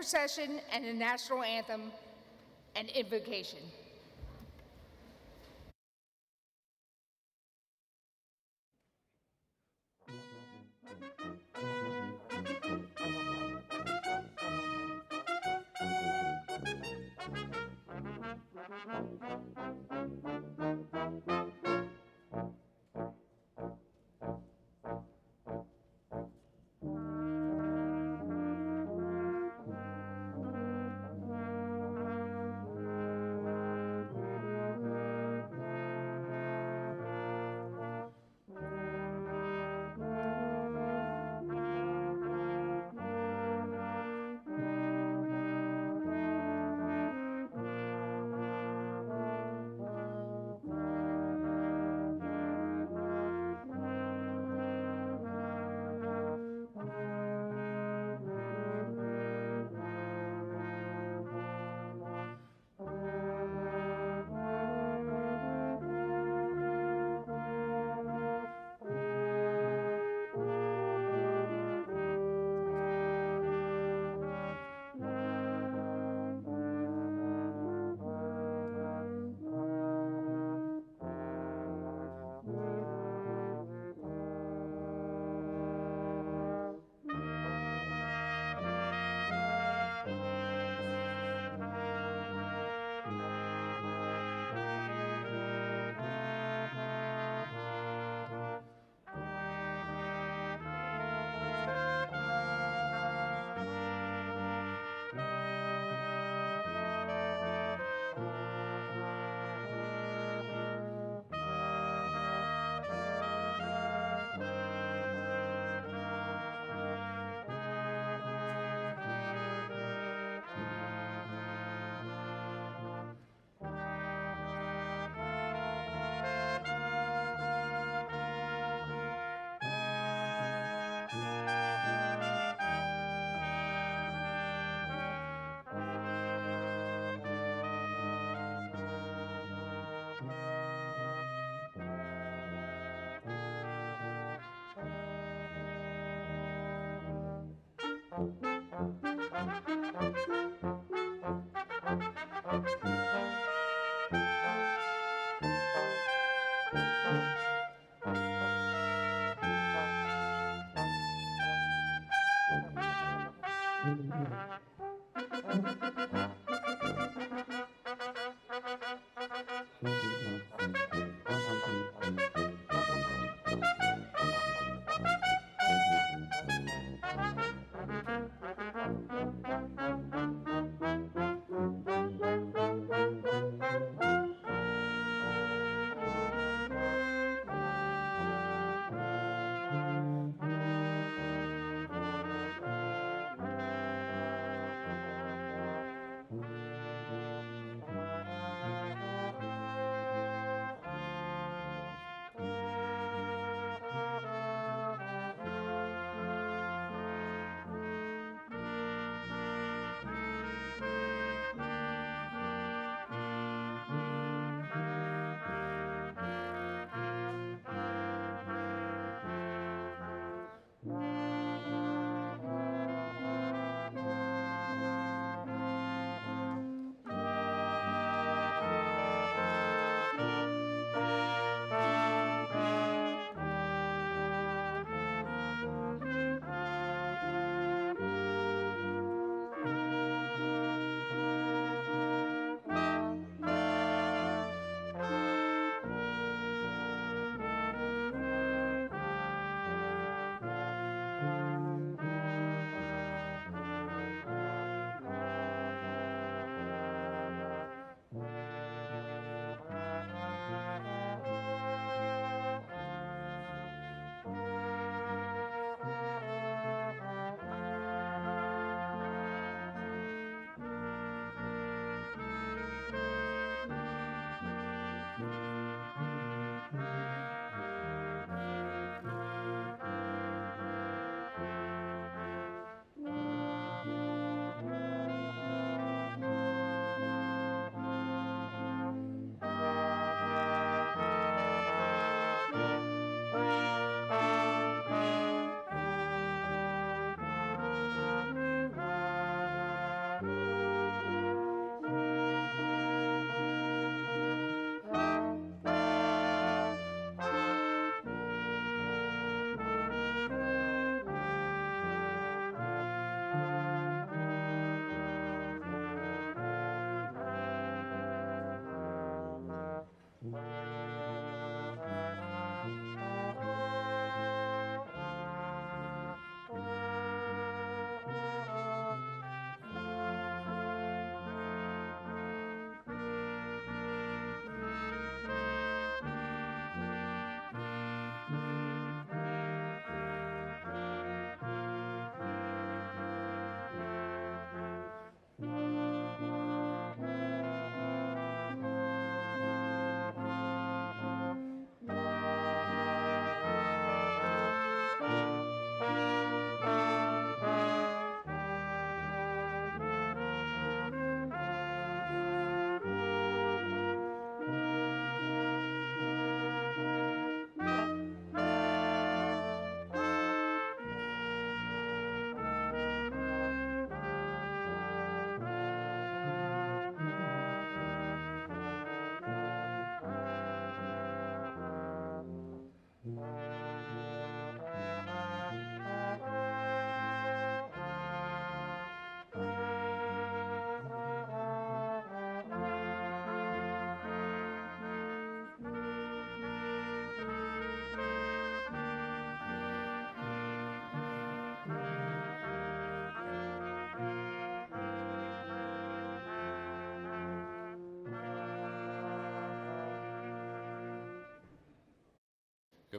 procession and the national anthem and invocation.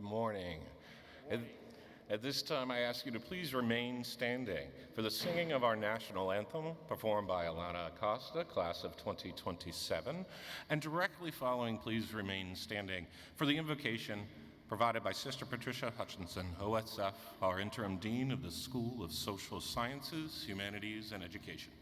Good morning. At this time, I ask you to please remain standing for the singing of our national anthem, performed by Alana Acosta, class of 2027. And directly following, please remain standing for the invocation provided by Sister Patricia Hutchinson, OSF, our interim dean of the School of Social Sciences, Humanities, and Education.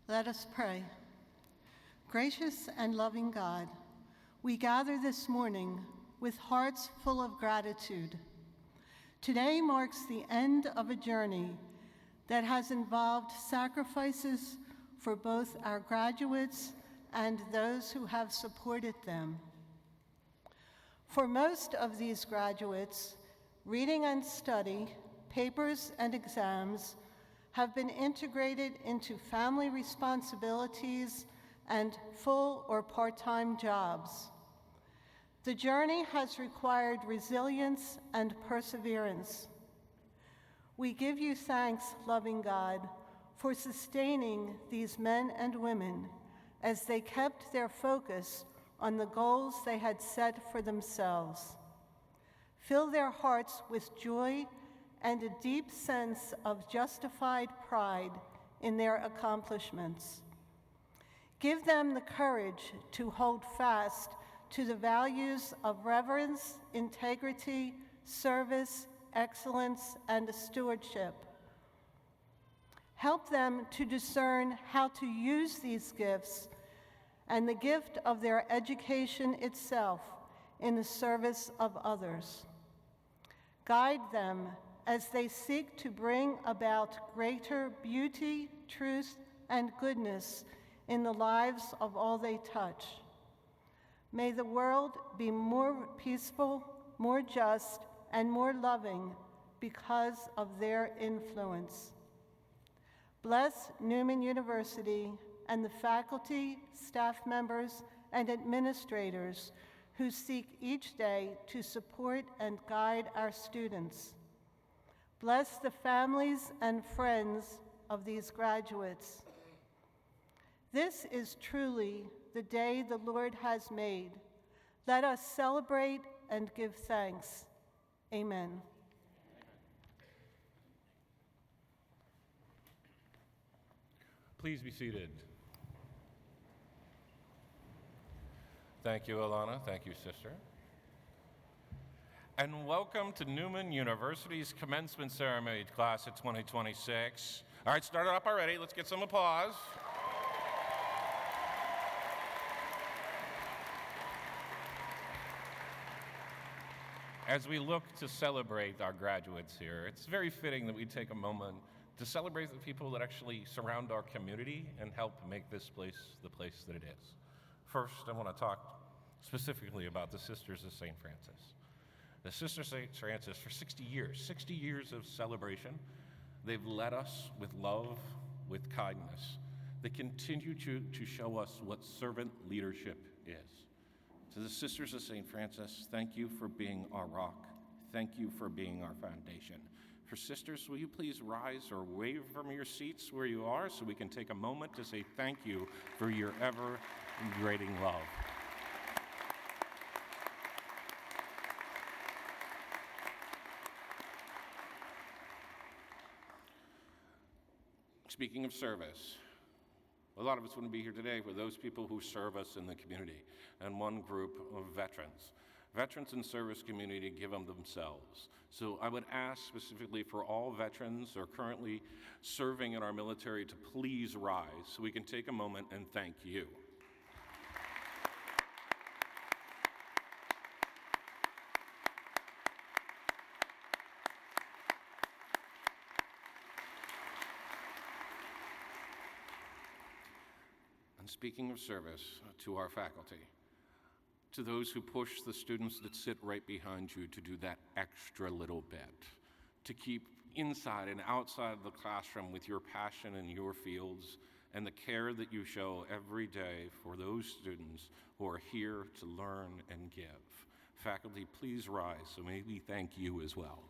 Let us pray. Gracious and loving God, we gather this morning with hearts full of gratitude. Today marks the end of a journey that has involved sacrifices for both our graduates and those who have supported them. For most of these graduates, reading and study, papers and exams have been integrated into family responsibilities and full or part-time jobs. The journey has required resilience and perseverance. We give you thanks, loving God, for sustaining these men and women as they kept their focus on the goals they had set for themselves. Fill their hearts with joy and a deep sense of justified pride in their accomplishments. Give them the courage to hold fast to the values of reverence, integrity, service, excellence, and stewardship. Help them to discern how to use these gifts and the gift of their education itself in the service of others. Guide them as they seek to bring about greater beauty, truth, and goodness in the lives of all they touch. May the world be more peaceful, more just, and more loving because of their influence. Bless Neumann University and the faculty, staff members, and administrators who seek each day to support and guide our students. Bless the families and friends of these graduates. This is truly the day the Lord has made. Let us celebrate and give thanks. Amen. Please be seated. Thank you, Alana. Thank you, sister. And welcome to Neumann University's commencement ceremony, class of 2026. All right, start it up already. Let's get some applause. As we look to celebrate our graduates here, it's very fitting that we take a moment to celebrate the people that actually surround our community and help make this place the place that it is. First, I want to talk specifically about the Sisters of St. Francis. The Sisters of St. Francis, for 60 years of celebration, they've led us with love, with kindness. They continue to show us what servant leadership is. To the Sisters of St. Francis, thank you for being our rock. Thank you for being our foundation. For sisters, will you please rise or wave from your seats where you are so we can take a moment to say thank you for your ever-invigorating love. Speaking of service, a lot of us wouldn't be here today for those people who serve us in the community, and one group of veterans. Veterans in service community give them themselves. So I would ask specifically for all veterans who are currently serving in our military to please rise so we can take a moment and thank you. And speaking of service, to our faculty, to those who push the students that sit right behind you to do that extra little bit, to keep inside and outside of the classroom with your passion in your fields and the care that you show every day for those students who are here to learn and give. Faculty, please rise so may we thank you as well.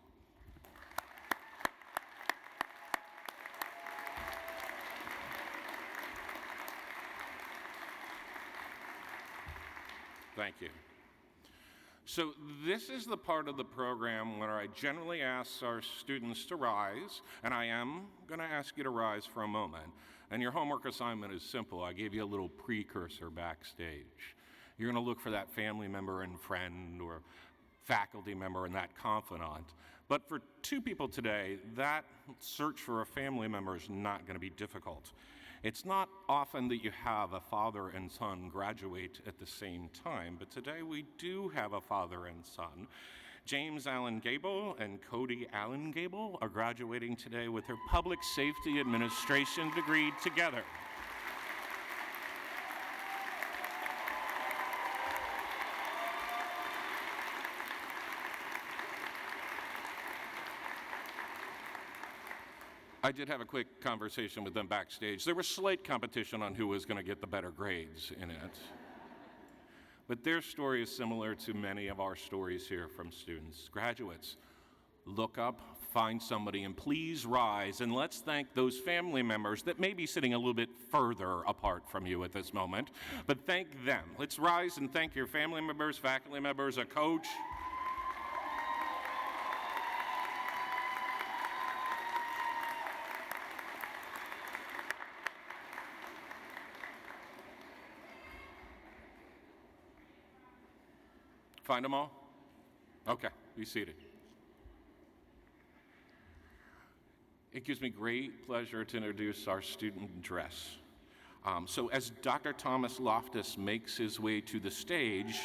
Thank you. So this is the part of the program where I generally ask our students to rise, and I am going to ask you to rise for a moment. And your homework assignment is simple. I gave you a little precursor backstage. You're going to look for that family member and friend or faculty member and that confidant. But for two people today, that search for a family member is not going to be difficult. It's not often that you have a father and son graduate at the same time, but today we do have a father and son. James Allen Gable and Cody Allen Gable are graduating today with their Public Safety Administration degree together. I did have a quick conversation with them backstage. There was slight competition on who was going to get the better grades in it. But their story is similar to many of our stories here from students. Graduates, look up, find somebody, and please rise, and let's thank those family members that may be sitting a little bit further apart from you at this moment, but thank them. Let's rise and thank your family members, faculty members, a coach. Find them all? Okay, be seated. It gives me great pleasure to introduce our student address. So as Dr. Thomas Loftus makes his way to the stage,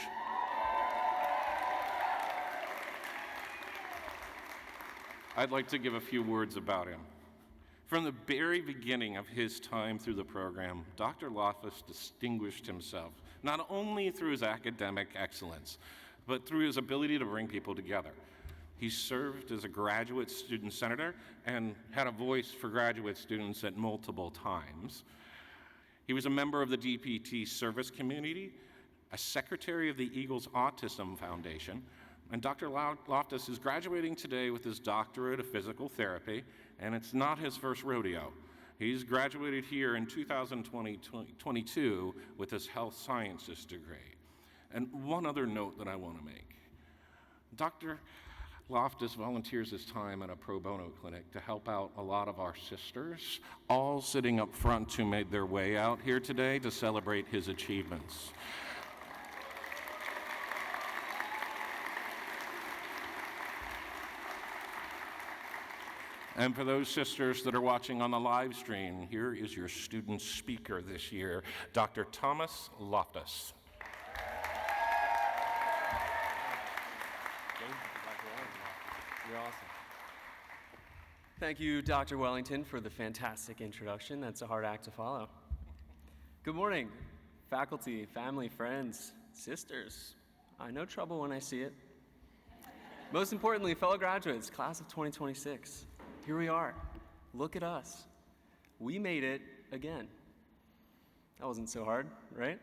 I'd like to give a few words about him. From the very beginning of his time through the program, Dr. Loftus distinguished himself not only through his academic excellence, but through his ability to bring people together. He served as a graduate student senator and had a voice for graduate students at multiple times. He was a member of the DPT service community, a secretary of the Eagles Autism Foundation, and Dr. Loftus is graduating today with his doctorate of physical therapy, and it's not his first rodeo. He's graduated here in 2022 with his health sciences degree. And one other note that I want to make. Dr. Loftus volunteers his time at a pro bono clinic to help out a lot of our sisters, all sitting up front who made their way out here today to celebrate his achievements. And for those sisters that are watching on the live stream, here is your student speaker this year, Dr. Thomas Loftus. You're awesome. Thank you, Dr. Wellington, for the fantastic introduction. That's a hard act to follow. Good morning, faculty, family, friends, sisters. I know trouble when I see it. Most importantly, fellow graduates, class of 2026. Here we are. Look at us. We made it again. That wasn't so hard, right?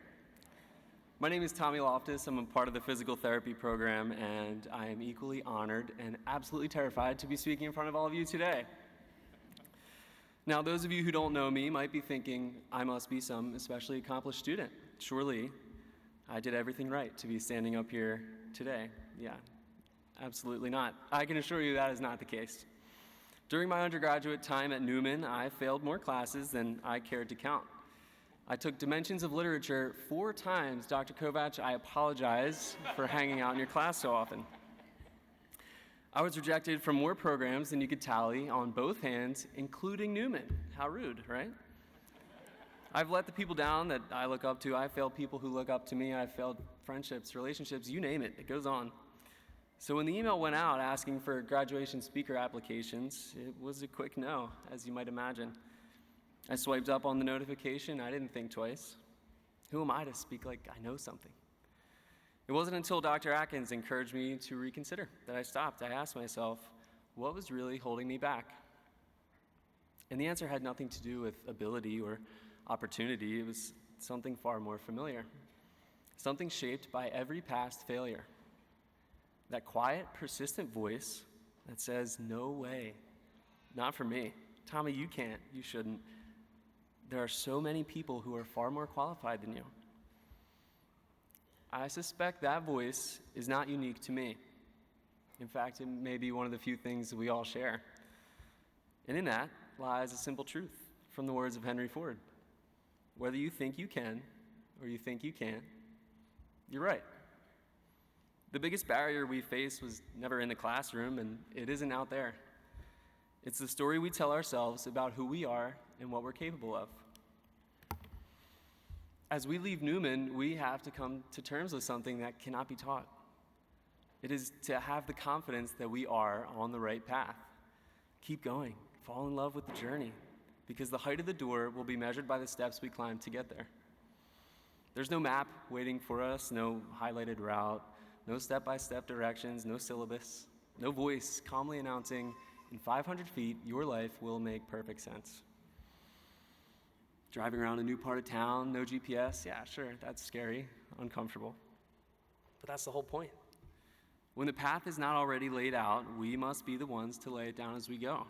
My name is Tommy Loftus. I'm a part of the physical therapy program, and I am equally honored and absolutely terrified to be speaking in front of all of you today. Now, those of you who don't know me might be thinking, I must be some especially accomplished student. Surely, I did everything right to be standing up here today. Yeah, absolutely not. I can assure you that is not the case. During my undergraduate time at Neumann, I failed more classes than I cared to count. I took Dimensions of Literature 4 times. Dr. Kovac, I apologize for hanging out in your class so often. I was rejected from more programs than you could tally on both hands, including Neumann. How rude, right? I've let the people down that I look up to. I've failed people who look up to me. I've failed friendships, relationships, you name it. It goes on. So when the email went out asking for graduation speaker applications, it was a quick no, as you might imagine. I swiped up on the notification. I didn't think twice. Who am I to speak like I know something? It wasn't until Dr. Atkins encouraged me to reconsider that I stopped. I asked myself, what was really holding me back? And the answer had nothing to do with ability or opportunity. It was something far more familiar, something shaped by every past failure. That quiet, persistent voice that says, no way, not for me. Tommy, you can't, you shouldn't. There are so many people who are far more qualified than you. I suspect that voice is not unique to me. In fact, it may be one of the few things that we all share. And in that lies a simple truth from the words of Henry Ford. Whether you think you can or you think you can't, you're right. The biggest barrier we face was never in the classroom, and it isn't out there. It's the story we tell ourselves about who we are and what we're capable of. As we leave Neumann, we have to come to terms with something that cannot be taught. It is to have the confidence that we are on the right path. Keep going, fall in love with the journey, because the height of the door will be measured by the steps we climb to get there. There's no map waiting for us, no highlighted route, no step-by-step directions, no syllabus, no voice calmly announcing, in 500 feet, your life will make perfect sense. Driving around a new part of town, no GPS, yeah, sure, that's scary, uncomfortable. But that's the whole point. When the path is not already laid out, we must be the ones to lay it down as we go.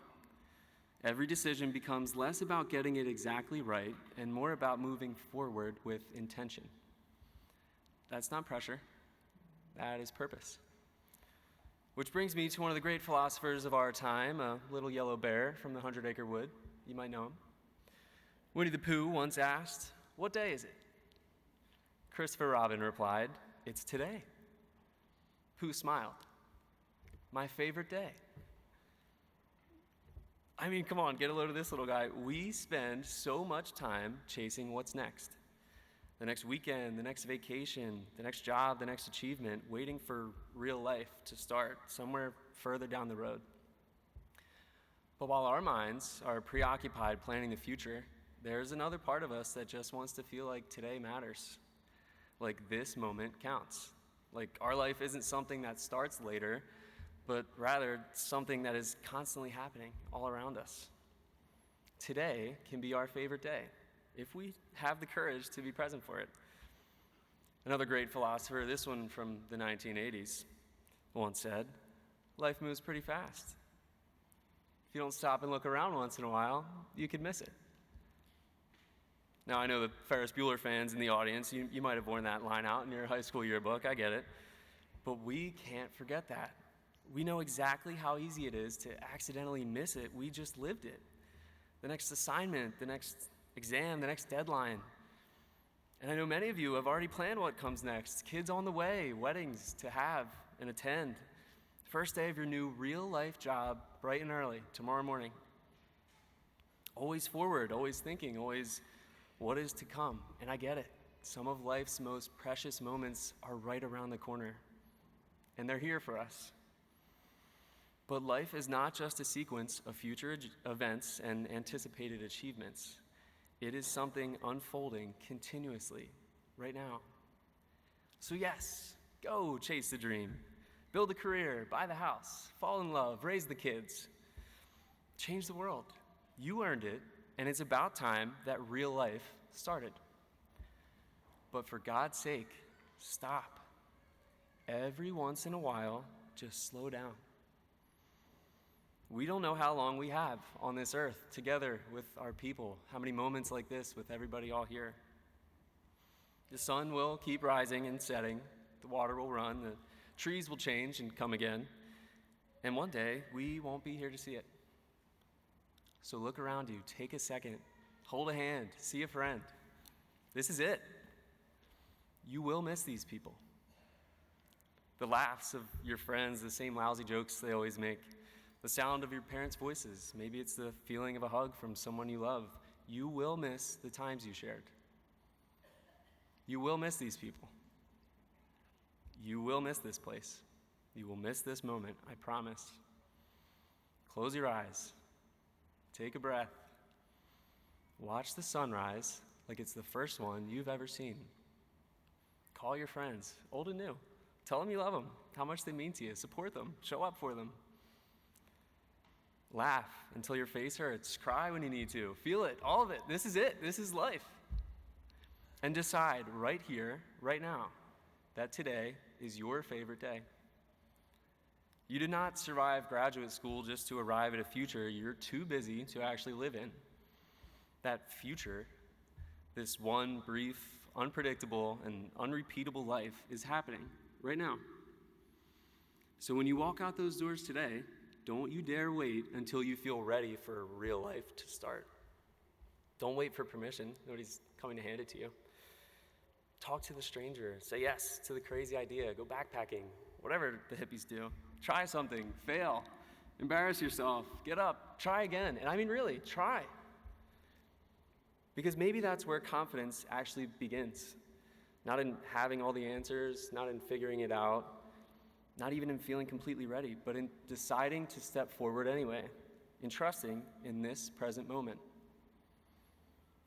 Every decision becomes less about getting it exactly right and more about moving forward with intention. That's not pressure, that is purpose. Which brings me to one of the great philosophers of our time, a little yellow bear from the 100-Acre Wood. You might know him. Winnie the Pooh once asked, "What day is it?" Christopher Robin replied, "It's today." Pooh smiled. "My favorite day." I mean, come on, get a load of this little guy. We spend so much time chasing what's next. The next weekend, the next vacation, the next job, the next achievement, waiting for real life to start somewhere further down the road. But while our minds are preoccupied planning the future, there's another part of us that just wants to feel like today matters. Like this moment counts. Like our life isn't something that starts later, but rather something that is constantly happening all around us. Today can be our favorite day, if we have the courage to be present for it. Another great philosopher, this one from the 1980s, once said, "Life moves pretty fast. If you don't stop and look around once in a while, you could miss it." Now, I know the Ferris Bueller fans in the audience, you might have worn that line out in your high school yearbook, I get it. But we can't forget that. We know exactly how easy it is to accidentally miss it. We just lived it. The next assignment, the next exam, the next deadline. And I know many of you have already planned what comes next. Kids on the way, weddings to have and attend. First day of your new real-life job, bright and early, tomorrow morning. Always forward, always thinking, always what is to come. And I get it. Some of life's most precious moments are right around the corner. And they're here for us. But life is not just a sequence of future events and anticipated achievements. It is something unfolding continuously, right now. So yes, go chase the dream. Build a career, buy the house, fall in love, raise the kids. Change the world. You earned it, and it's about time that real life started. But for God's sake, stop. Every once in a while, just slow down. We don't know how long we have on this earth together with our people, how many moments like this with everybody all here. The sun will keep rising and setting, the water will run, the trees will change and come again, and one day we won't be here to see it. So look around you, take a second, hold a hand, see a friend. This is it. You will miss these people. The laughs of your friends, the same lousy jokes they always make, the sound of your parents' voices, maybe it's the feeling of a hug from someone you love. You will miss the times you shared. You will miss these people. You will miss this place. You will miss this moment, I promise. Close your eyes. Take a breath. Watch the sunrise like it's the first one you've ever seen. Call your friends, old and new. Tell them you love them, how much they mean to you. Support them. Show up for them. Laugh until your face hurts. Cry when you need to. Feel it, all of it. This is it. This is life. And decide right here, right now, that today is your favorite day. You did not survive graduate school just to arrive at a future you're too busy to actually live in. That future, this one brief, unpredictable, and unrepeatable life is happening right now. So when you walk out those doors today, don't you dare wait until you feel ready for real life to start. Don't wait for permission. Nobody's coming to hand it to you. Talk to the stranger. Say yes to the crazy idea. Go backpacking. Whatever the hippies do. Try something. Fail. Embarrass yourself. Get up. Try again. And I mean really, try. Because maybe that's where confidence actually begins. Not in having all the answers, not in figuring it out, not even in feeling completely ready, but in deciding to step forward anyway, in trusting in this present moment.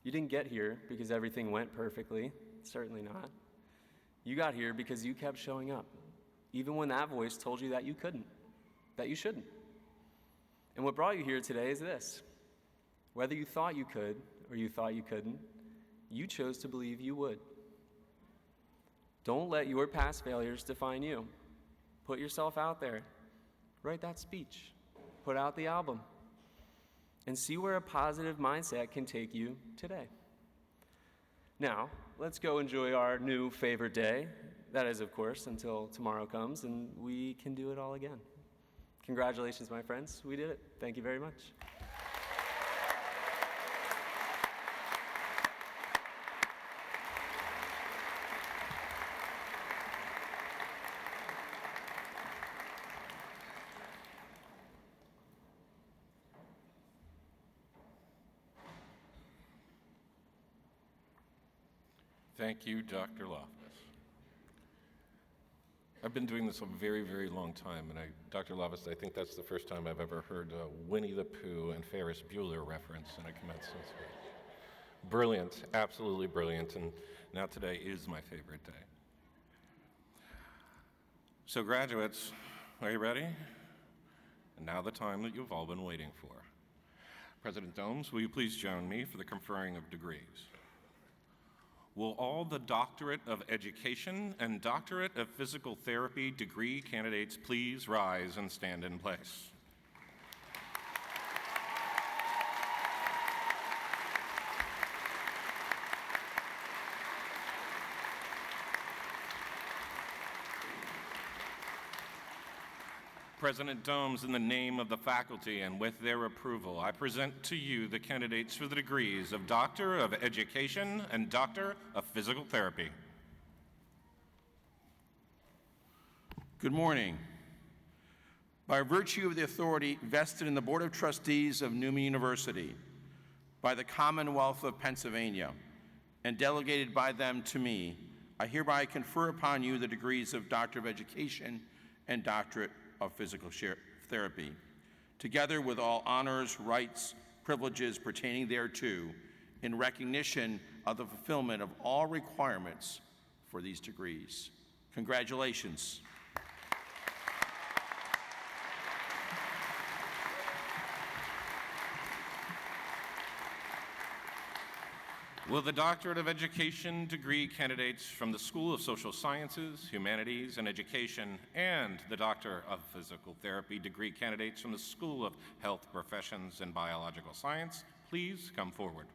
You didn't get here because everything went perfectly, certainly not. You got here because you kept showing up, even when that voice told you that you couldn't, that you shouldn't. And what brought you here today is this. Whether you thought you could or you thought you couldn't, you chose to believe you would. Don't let your past failures define you. Put yourself out there. Write that speech. Put out the album. And see where a positive mindset can take you today. Now, let's go enjoy our new favorite day. That is, of course, until tomorrow comes and we can do it all again. Congratulations, my friends. We did it. Thank you very much. Thank you, Dr. Loftus. I've been doing this a very, very long time, and Dr. Loftus, I think that's the first time I've ever heard Winnie the Pooh and Ferris Bueller reference in a commencement speech. Brilliant, absolutely brilliant, and now today is my favorite day. So graduates, are you ready? And now the time that you've all been waiting for. President Domes, will you please join me for the conferring of degrees? Will all the Doctorate of Education and Doctorate of Physical Therapy degree candidates please rise and stand in place? President Domes, in the name of the faculty and with their approval, I present to you the candidates for the degrees of Doctor of Education and Doctor of Physical Therapy. Good morning. By virtue of the authority vested in the Board of Trustees of Neumann University, by the Commonwealth of Pennsylvania, and delegated by them to me, I hereby confer upon you the degrees of Doctor of Education and Doctorate of Physical therapy, together with all honors, rights, privileges pertaining thereto, in recognition of the fulfillment of all requirements for these degrees. Congratulations. Will the Doctorate of Education degree candidates from the School of Social Sciences, Humanities, and Education and the Doctor of Physical Therapy degree candidates from the School of Health Professions and Biological Science please come forward?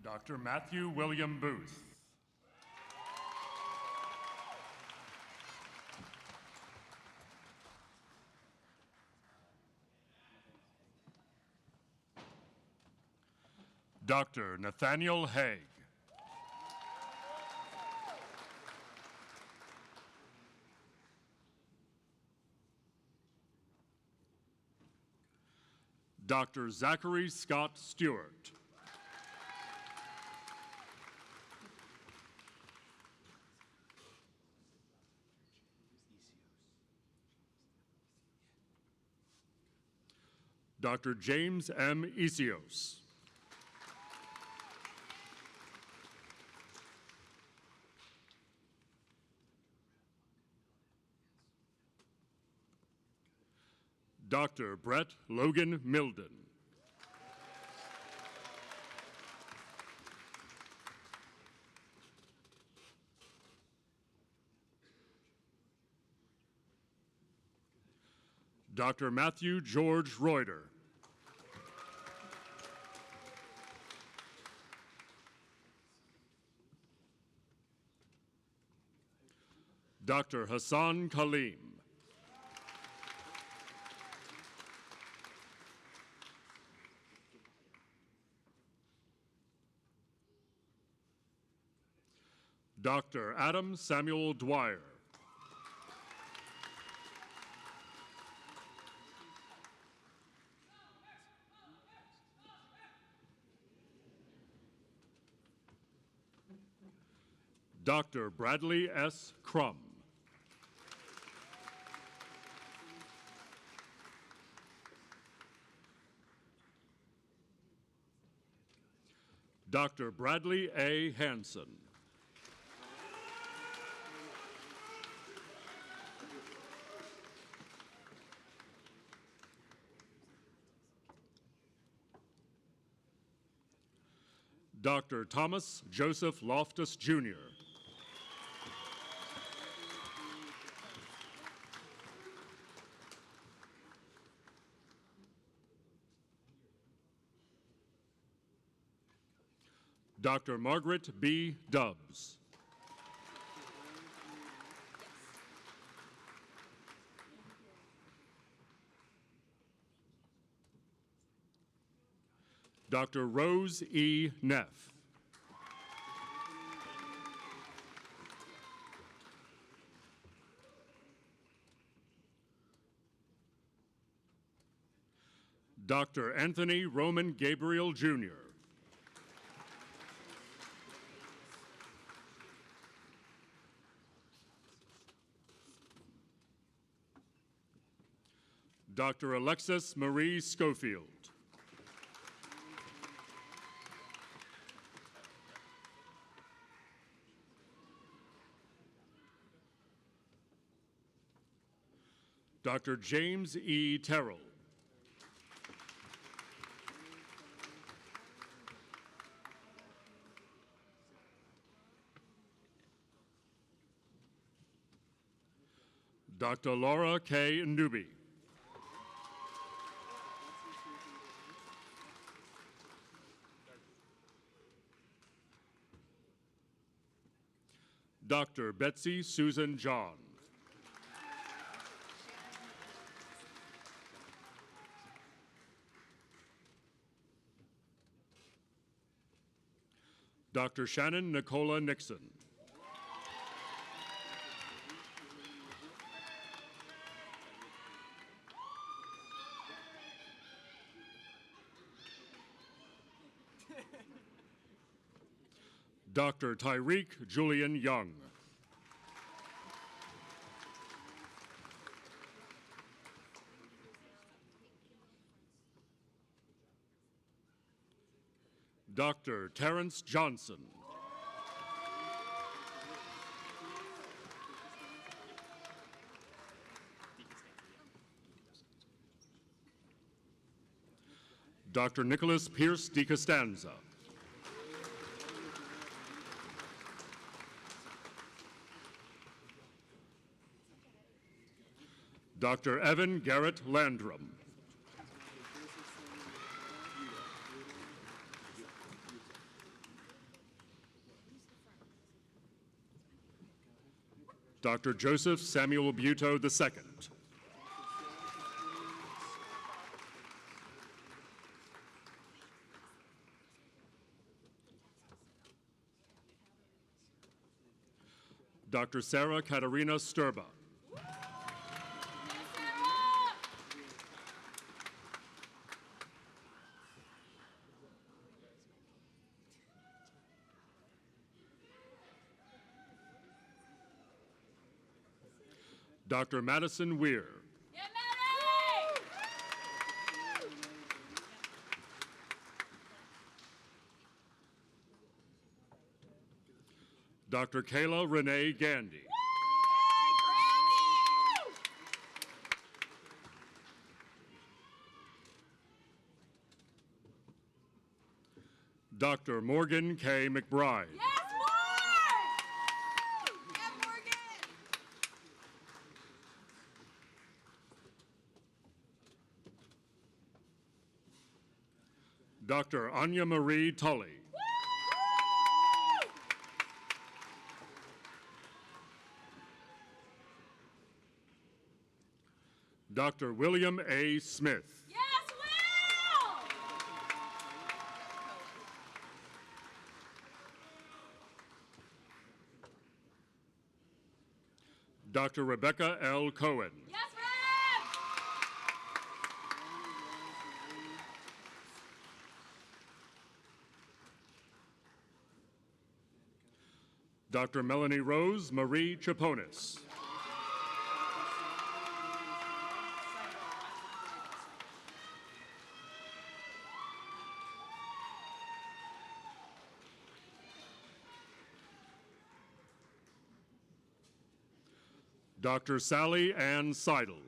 Dr. Matthew William Booth. Dr. Nathaniel Haig. Dr. Zachary Scott Stewart. Dr. James M. Isios. Dr. Brett Logan Milden. Dr. Matthew George Reuter. Dr. Hassan Kaleem. Dr. Adam Samuel Dwyer. Dr. Bradley S. Crum. Dr. Bradley A. Hanson. Dr. Thomas Joseph Loftus, Jr. Dr. Margaret B. Dubbs. Dr. Rose E. Neff. Dr. Anthony Roman Gabriel, Jr. Dr. Alexis Marie Schofield. Dr. James E. Terrell. Dr. Laura K. Newby. Dr. Betsy Susan John. Dr. Shannon Nicola Nixon. Dr. Tyreek Julian Young. Dr. Terrence Johnson. Dr. Nicholas Pierce DiCostanza. Dr. Evan Garrett Landrum. Dr. Joseph Samuel Buto II. Dr. Sarah Katarina Sturba. Dr. Madison Weir. Dr. Kayla Renee Gandy. Dr. Morgan K. McBride. Dr. Anya Marie Tully. Dr. William A. Smith. Dr. Rebecca L. Cohen. Dr. Melanie Rose Marie Chaponis. Dr. Sally Ann Seidel.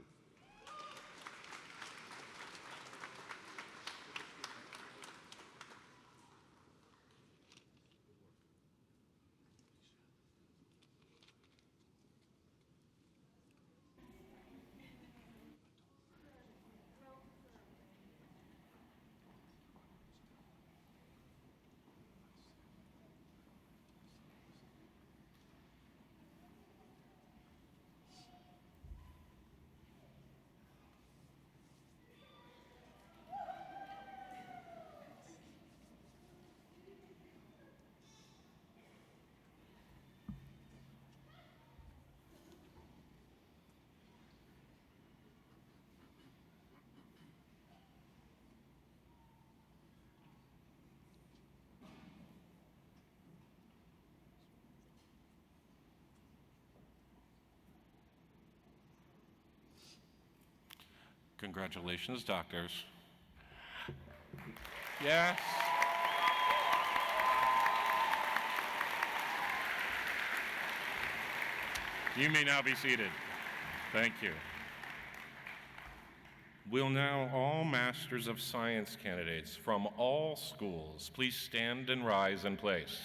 Congratulations, doctors. Yes. You may now be seated. Thank you. Will now all Masters of Science candidates from all schools please stand and rise in place.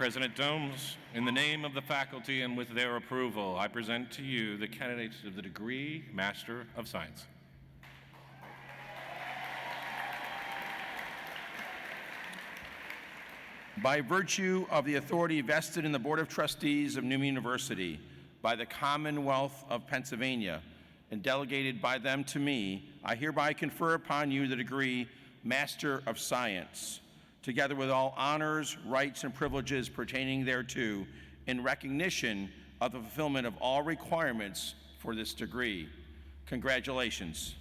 President Domes, in the name of the faculty and with their approval, I present to you the candidates of the degree Master of Science. By virtue of the authority vested in the Board of Trustees of Neumann University by the Commonwealth of Pennsylvania and delegated by them to me, I hereby confer upon you the degree Master of Science, together with all honors, rights, and privileges pertaining thereto, in recognition of the fulfillment of all requirements for this degree. Congratulations.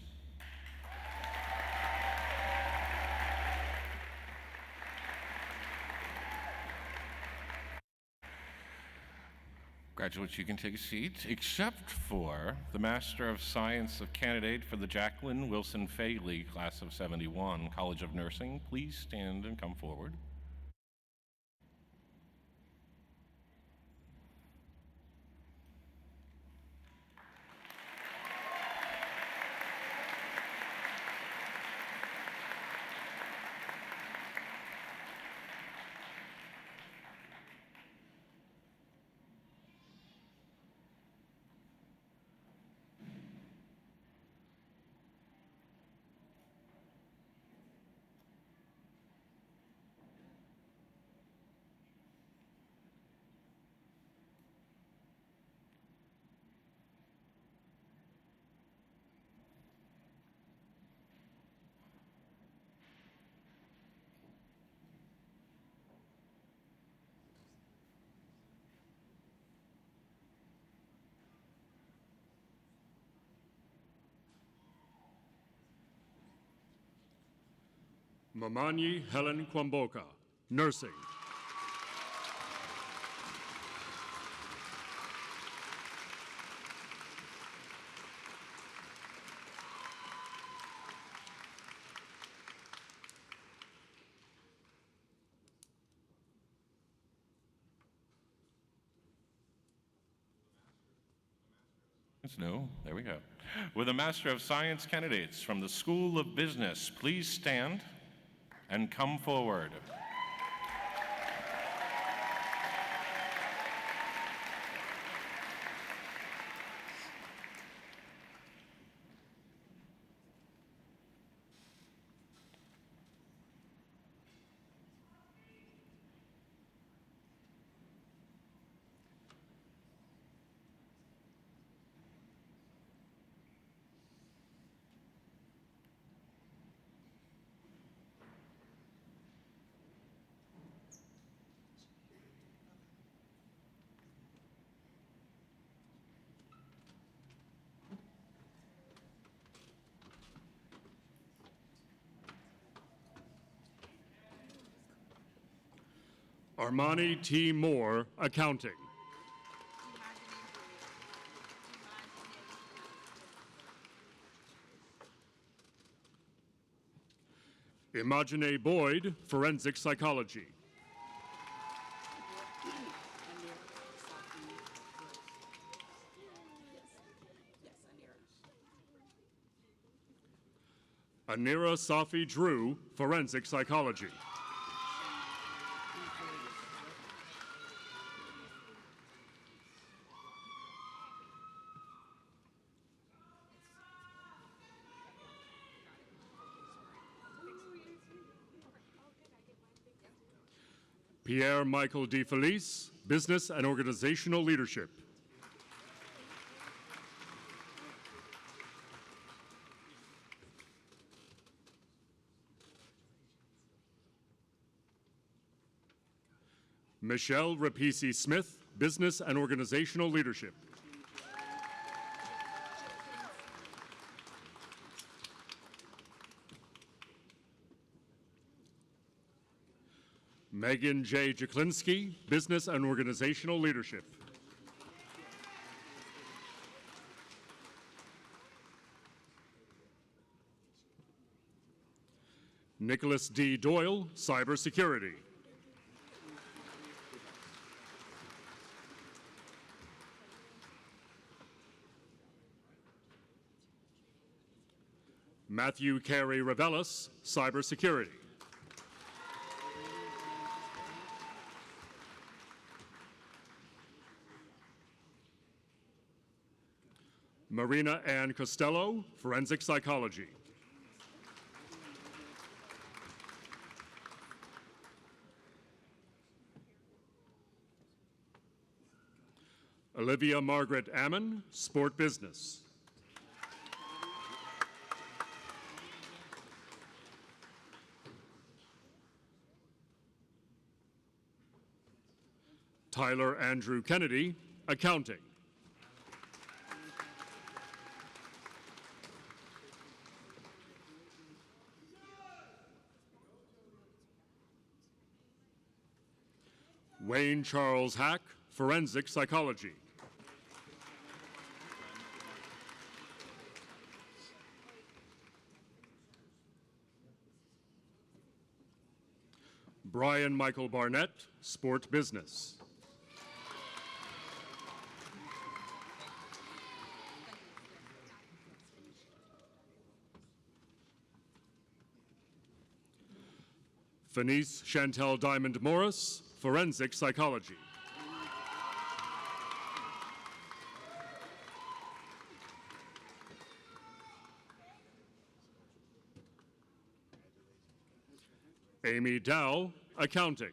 Graduates, you can take a seat, except for the Master of Science of candidate for the Jacqueline Wilson Faley class of 71, College of Nursing. Please stand and come forward. Mamanyi Helen Kwamboka, Nursing. No, there we go. Will the Master of Science candidates from the School of Business please stand and come forward? Armani T. Moore, Accounting. Imagine Boyd, Forensic Psychology. Anira Safi Drew, Forensic Psychology. Pierre Michael D. Felice, Business and Organizational Leadership. Michelle Rapisi Smith, Business and Organizational Leadership. Megan J. Jeklinski, Business and Organizational Leadership. Nicholas D. Doyle, Cybersecurity. Matthew Carey Revelis, Cybersecurity. Marina Ann Costello, Forensic Psychology. Olivia Margaret Ammon, Sport Business. Tyler Andrew Kennedy, Accounting. Wayne Charles Hack, Forensic Psychology. Brian Michael Barnett, Sport Business. Fenice Chantel Diamond Morris, Forensic Psychology. Amy Dow, Accounting.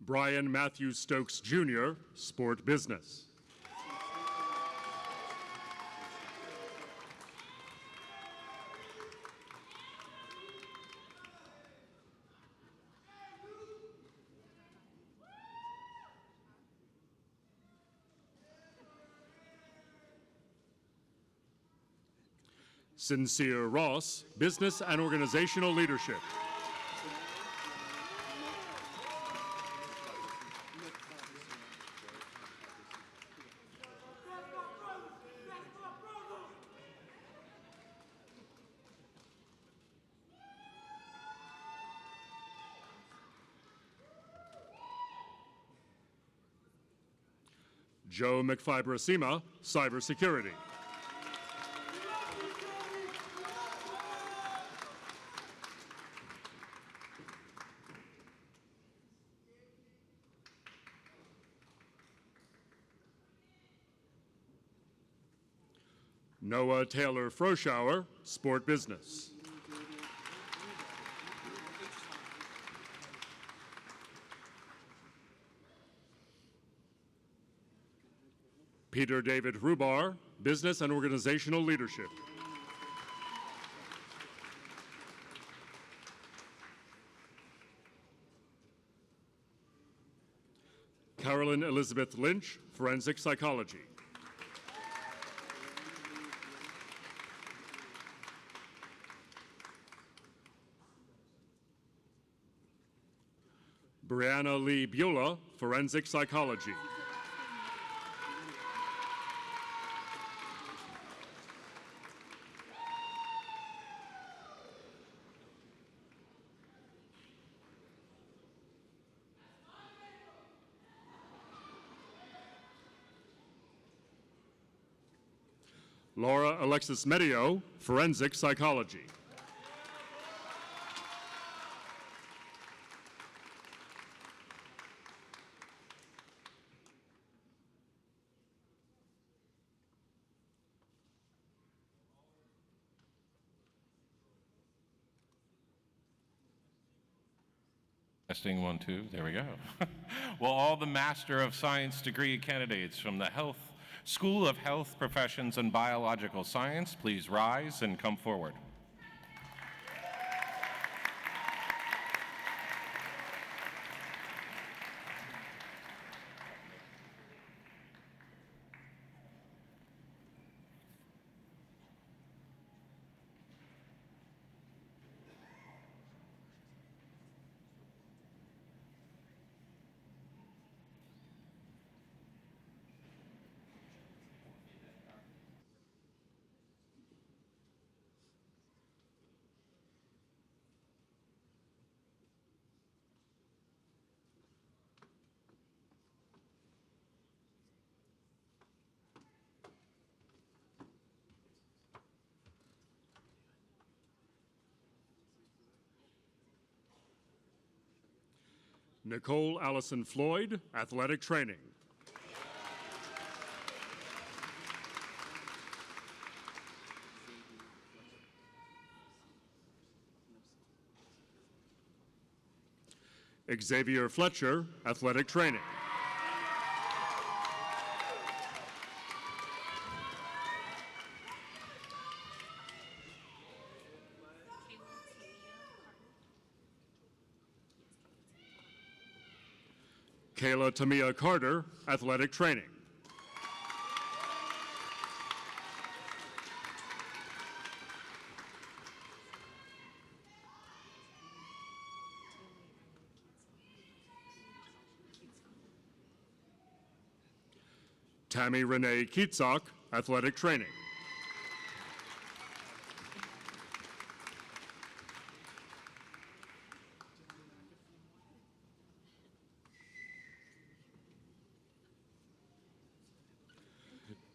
Brian Matthew Stokes Jr., Sport Business. Sincere Ross, Business and Organizational Leadership. Joe McFibrasima, Cybersecurity. Noah Taylor Froschauer, Sport Business. Peter David Rubar, Business and Organizational Leadership. Carolyn Elizabeth Lynch, Forensic Psychology. Brianna Lee Beulah, Forensic Psychology. Laura Alexis Medio, Forensic Psychology. Testing 1, 2, there we go. Will all the Master of Science degree candidates from the School of Health Professions and Biological Science please rise and come forward? Nicole Allison Floyd, athletic training. Xavier Fletcher, athletic training. Kayla Tamia Carter, athletic training. Tammy Renee Kietzok, athletic training.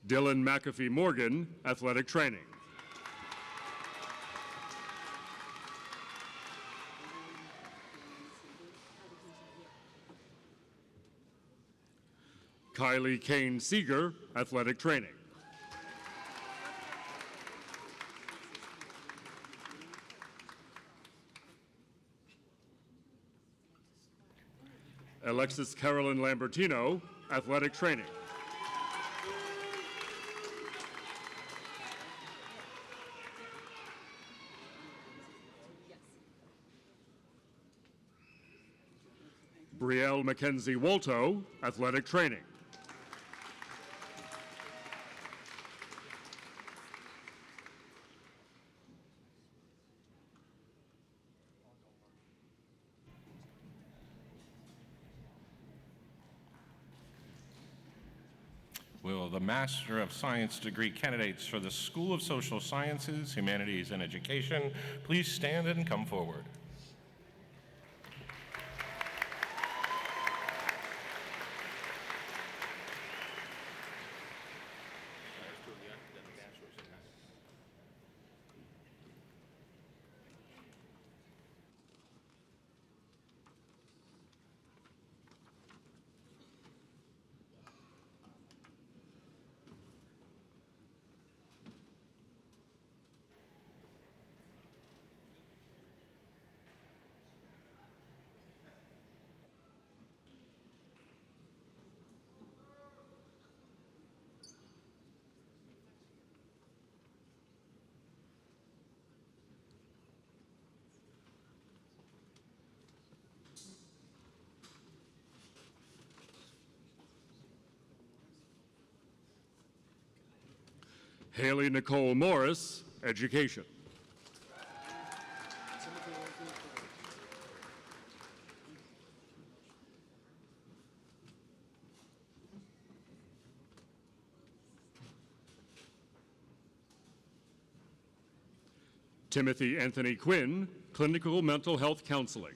Dylan McAfee Morgan, athletic training. Kylie Kane Seeger, athletic training. Alexis Carolyn Lambertino, athletic training. Brielle Mackenzie Walto, athletic training. Will the Master of Science degree candidates for the School of Social Sciences, Humanities, and Education please stand and come forward? Haley Nicole Morris, education. Timothy Anthony Quinn, clinical mental health counseling.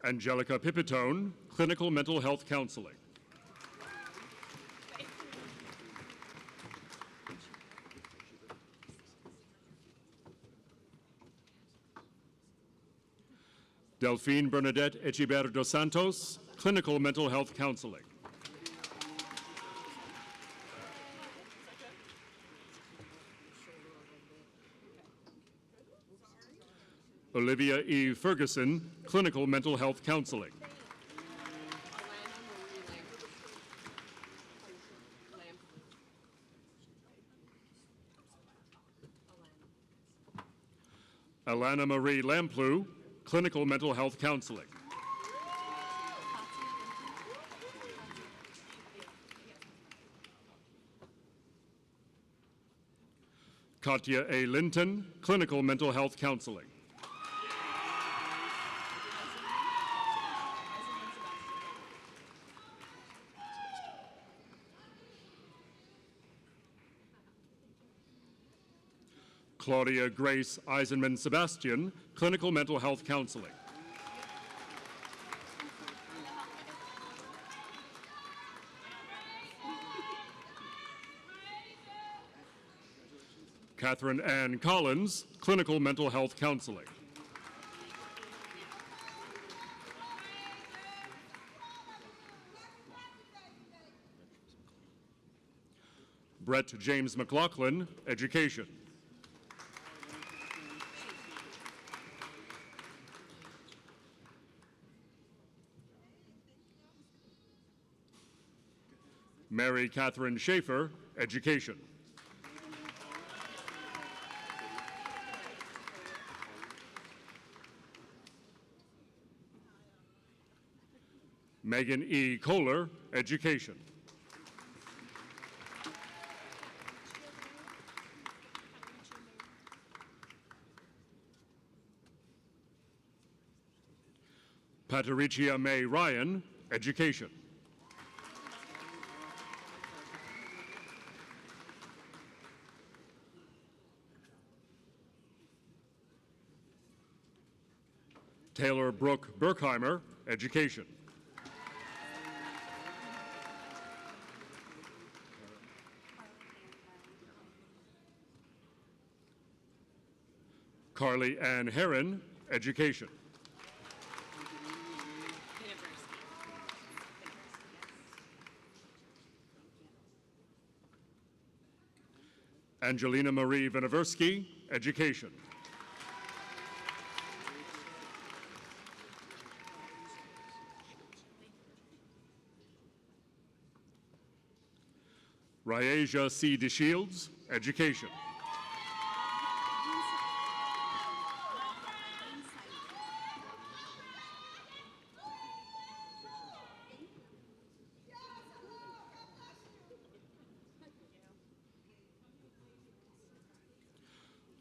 Angelica Pipitone, clinical mental health counseling. Delphine Bernadette Echiber dos Santos, clinical mental health counseling. Olivia E. Ferguson, clinical mental health counseling. Alana Marie Lamplu, clinical mental health counseling. Katya A. Linton, clinical mental health counseling. Claudia Grace Eisenman Sebastian, clinical mental health counseling. Catherine Ann Collins, Clinical Mental Health Counseling. Brett James McLaughlin, Education. Mary Catherine Schaefer, Education. Megan E. Kohler, Education. Patricia May Ryan, Education. Taylor Brooke Burkheimer, Education. Carly Ann Herron, Education. Angelina Marie Vinoversky, Education. Ryasia C. DeShields, Education.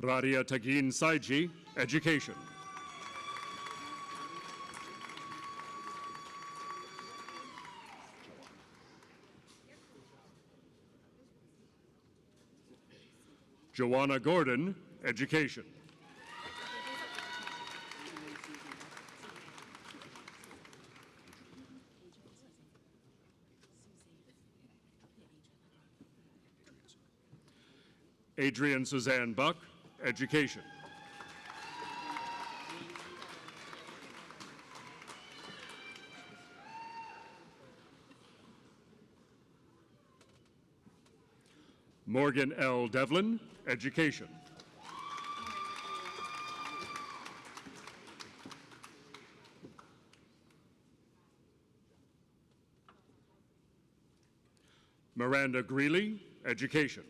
Radia Tagin Saiji, Education. Joanna Gordon, Education. Adrian Suzanne Buck, Education. Morgan L. Devlin, Education. Miranda Greeley, Education.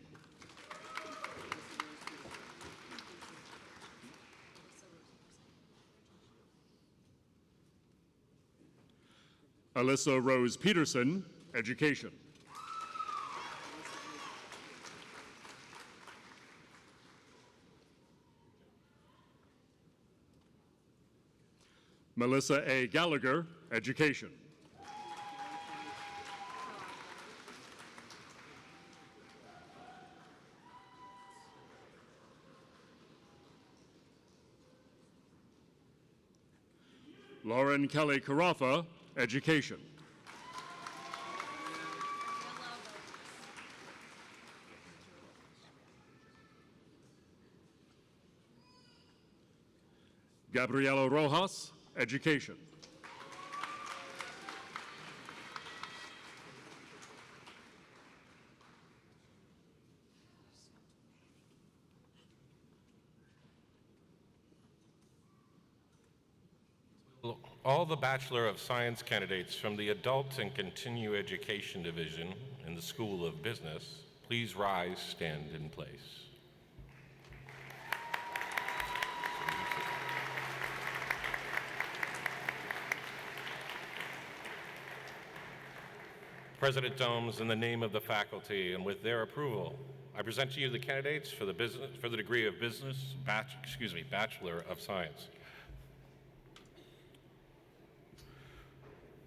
Alyssa Rose Peterson, Education. Melissa A. Gallagher, Education. Lauren Kelly Carafa, Education. Gabriela Rojas, Education. All the Bachelor of Science candidates from the Adult and Continue Education Division in the School of Business, please rise, stand in place. President Domes, in the name of the faculty and with their approval, I present to you the candidates for the degree of Bachelor of Science.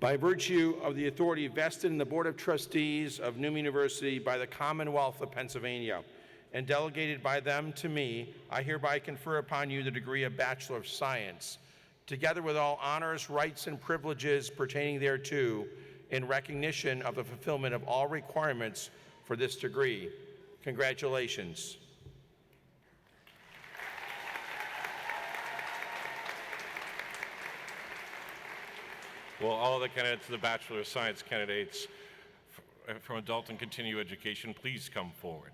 By virtue of the authority vested in the Board of Trustees of Neumann University by the Commonwealth of Pennsylvania and delegated by them to me, I hereby confer upon you the degree of Bachelor of Science, together with all honors, rights, and privileges pertaining thereto, in recognition of the fulfillment of all requirements for this degree. Congratulations. Will all the candidates for the Bachelor of Science candidates from adult and continuing education please come forward?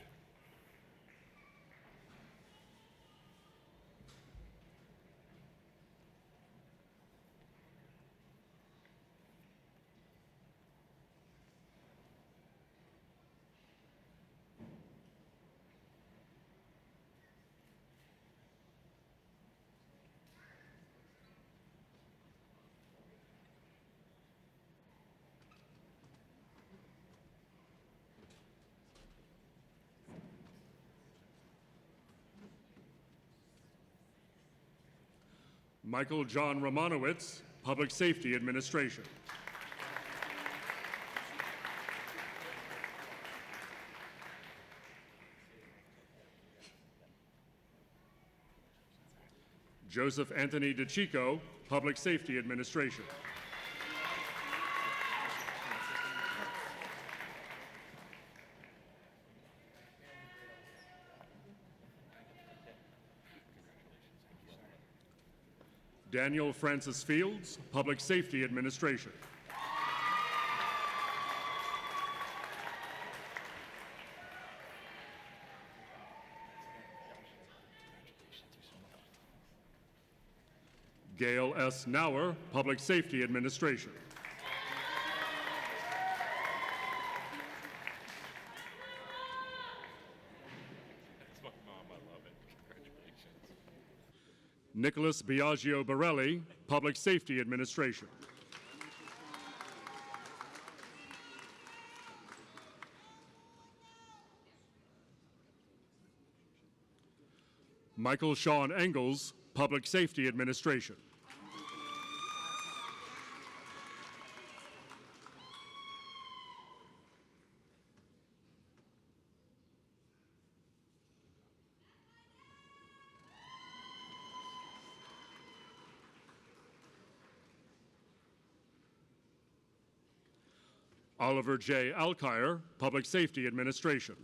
Michael John Romanowitz, Public Safety Administration. Joseph Anthony DeChico, Public Safety Administration. Daniel Francis Fields, Public Safety Administration. Gail S. Nauer, Public Safety Administration. That's my mom, I love it. Congratulations. Nicholas Biagio Borelli, Public Safety Administration. Michael Sean Engels, Public Safety Administration. Oliver J. Alkire, Public Safety Administration.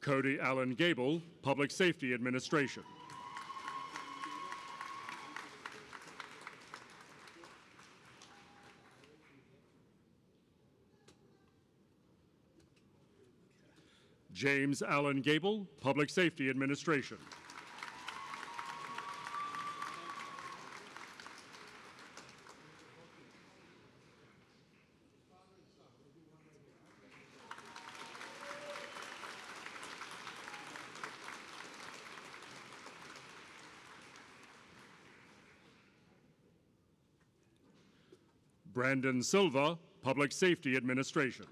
Cody Allen Gable, Public Safety Administration. James Allen Gable, Public Safety Administration. Brandon Silva, Public Safety Administration.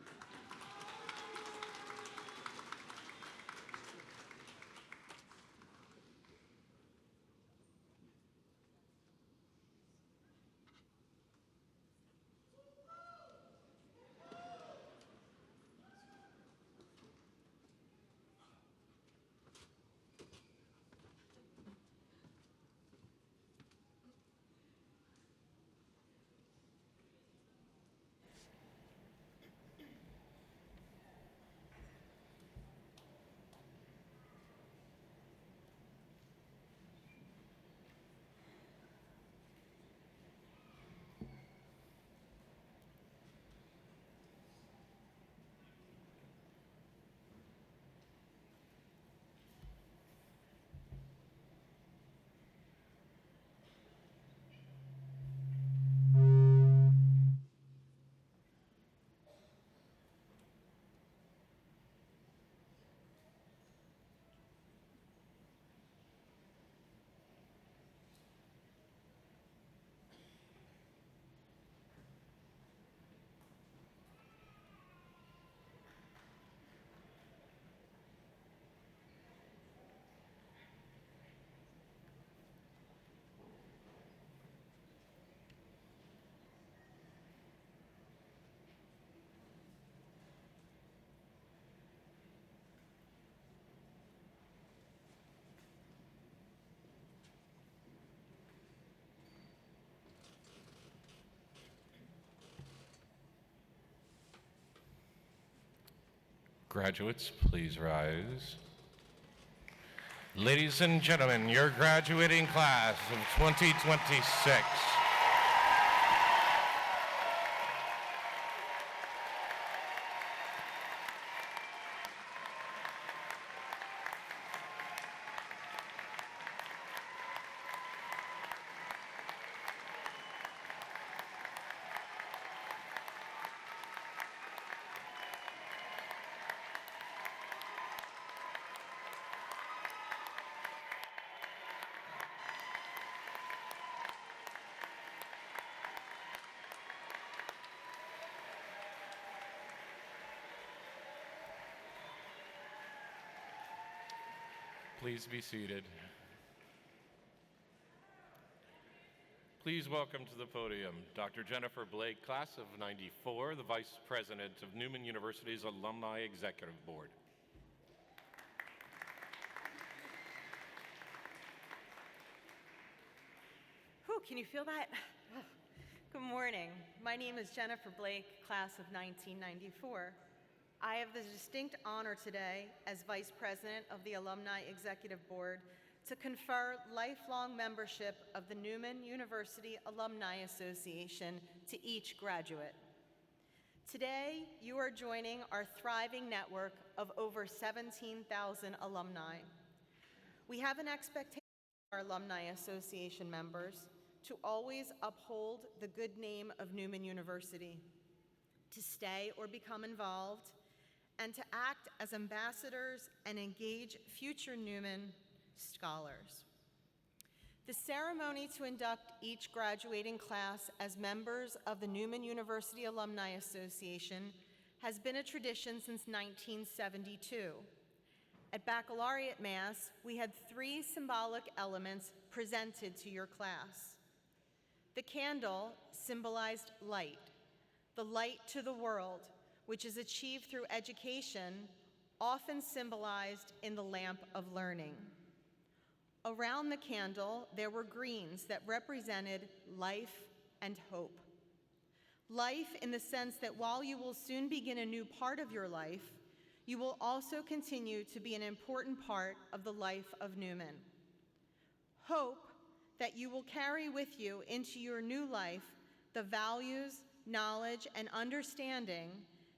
Graduates, please rise. Ladies and gentlemen, your graduating class of 2026. Please be seated. Please welcome to the podium Dr. Jennifer Blake, class of '94, the Vice President of Neumann University's Alumni Executive Board. Whew, can you feel that? Good morning. My name is Jennifer Blake, class of 1994. I have the distinct honor today, as Vice President of the Alumni Executive Board, to confer lifelong membership of the Neumann University Alumni Association to each graduate. Today, you are joining our thriving network of over 17,000 alumni. We have an expectation of our Alumni Association members to always uphold the good name of Neumann University, to stay or become involved, and to act as ambassadors and engage future Neumann scholars. The ceremony to induct each graduating class as members of the Neumann University Alumni Association has been a tradition since 1972. At Baccalaureate Mass, we had 3 symbolic elements presented to your class. The candle symbolized light, the light to the world, which is achieved through education, often symbolized in the lamp of learning. Around the candle, there were greens that represented life and hope. Life in the sense that while you will soon begin a new part of your life, you will also continue to be an important part of the life of Neumann. Hope that you will carry with you into your new life the values, knowledge, and understanding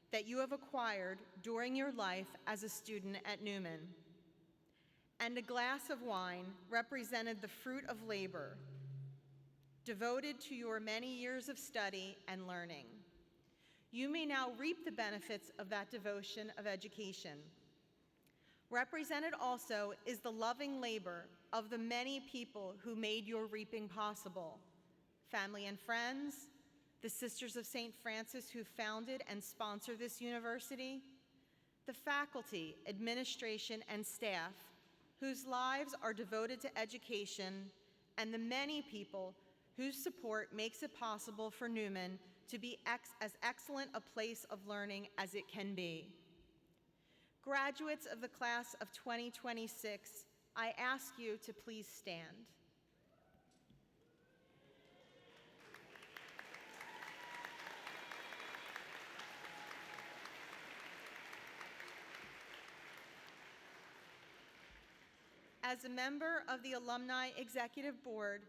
that you have acquired during your life as a student at Neumann. And a glass of wine represented the fruit of labor, devoted to your many years of study and learning. You may now reap the benefits of that devotion of education. Represented also is the loving labor of the many people who made your reaping possible: family and friends, the Sisters of St. Francis who founded and sponsor this university, the faculty, administration, and staff whose lives are devoted to education, and the many people whose support makes it possible for Neumann to be as excellent a place of learning as it can be. Graduates of the class of 2026, I ask you to please stand. As a member of the Alumni Executive Board,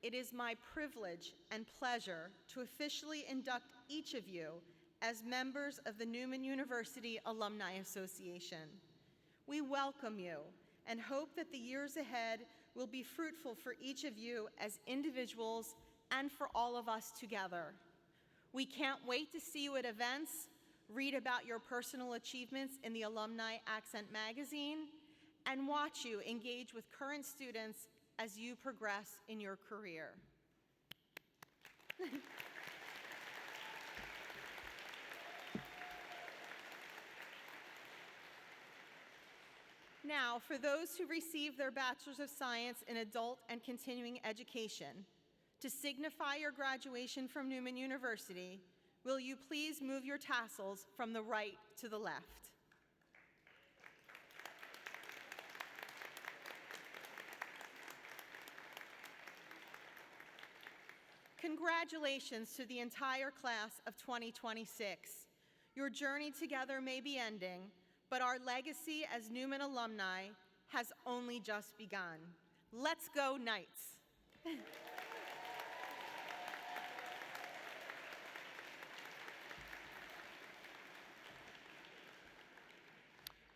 it is my privilege and pleasure to officially induct each of you as members of the Neumann University Alumni Association. We welcome you and hope that the years ahead will be fruitful for each of you as individuals and for all of us together. We can't wait to see you at events, read about your personal achievements in the Alumni Accent magazine, and watch you engage with current students as you progress in your career. Now, for those who receive their Bachelor's of Science in Adult and Continuing Education, to signify your graduation from Neumann University, will you please move your tassels from the right to the left? Congratulations to the entire class of 2026. Your journey together may be ending, but our legacy as Neumann alumni has only just begun. Let's go Knights!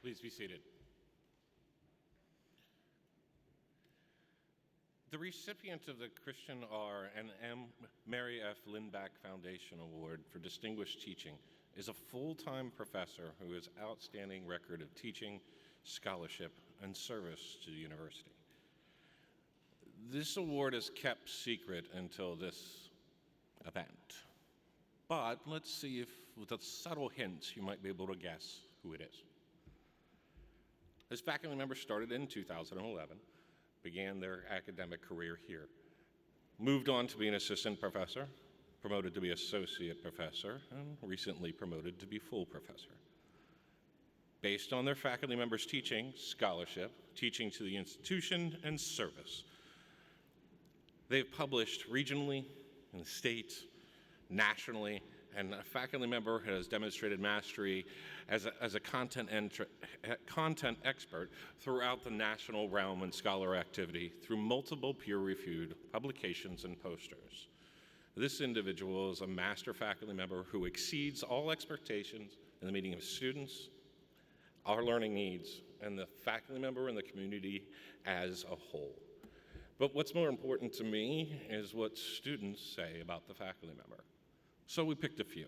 Please be seated. The recipient of the Christian R. and M. Mary F. Lindback Foundation Award for Distinguished Teaching is a full-time professor who has outstanding record of teaching, scholarship, and service to the university. This award is kept secret until this event. But let's see if, with a subtle hint, you might be able to guess who it is. This faculty member started in 2011, began their academic career here, moved on to be an assistant professor, promoted to be associate professor, and recently promoted to be full professor. Based on their faculty members' teaching, scholarship, teaching to the institution, and service, they've published regionally, in the state, nationally, and a faculty member has demonstrated mastery as a content expert throughout the national realm and scholar activity through multiple peer-reviewed publications and posters. This individual is a master faculty member who exceeds all expectations in the meeting of students, our learning needs, and the faculty member and the community as a whole. But what's more important to me is what students say about the faculty member. So we picked a few.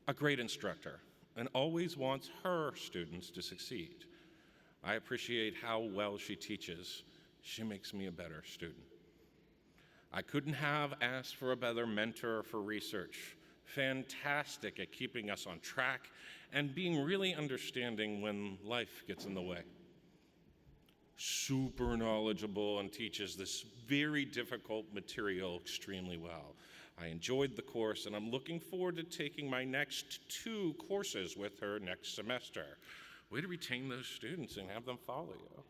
A great instructor, and always wants her students to succeed. I appreciate how well she teaches. She makes me a better student. I couldn't have asked for a better mentor for research. Fantastic at keeping us on track and being really understanding when life gets in the way. Super knowledgeable and teaches this very difficult material extremely well. I enjoyed the course, and I'm looking forward to taking my next 2 courses with her next semester. Way to retain those students and have them follow you.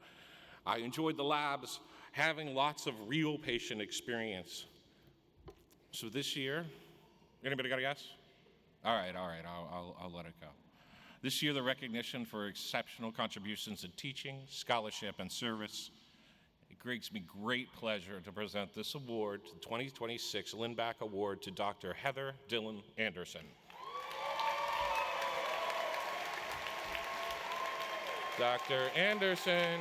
I enjoyed the labs, having lots of real patient experience. So this year, anybody got a guess? All right, I'll let it go. This year, the recognition for exceptional contributions in teaching, scholarship, and service. It brings me great pleasure to present this award, the 2026 Lindback Award, to Dr. Heather Dillon Anderson. Dr. Anderson.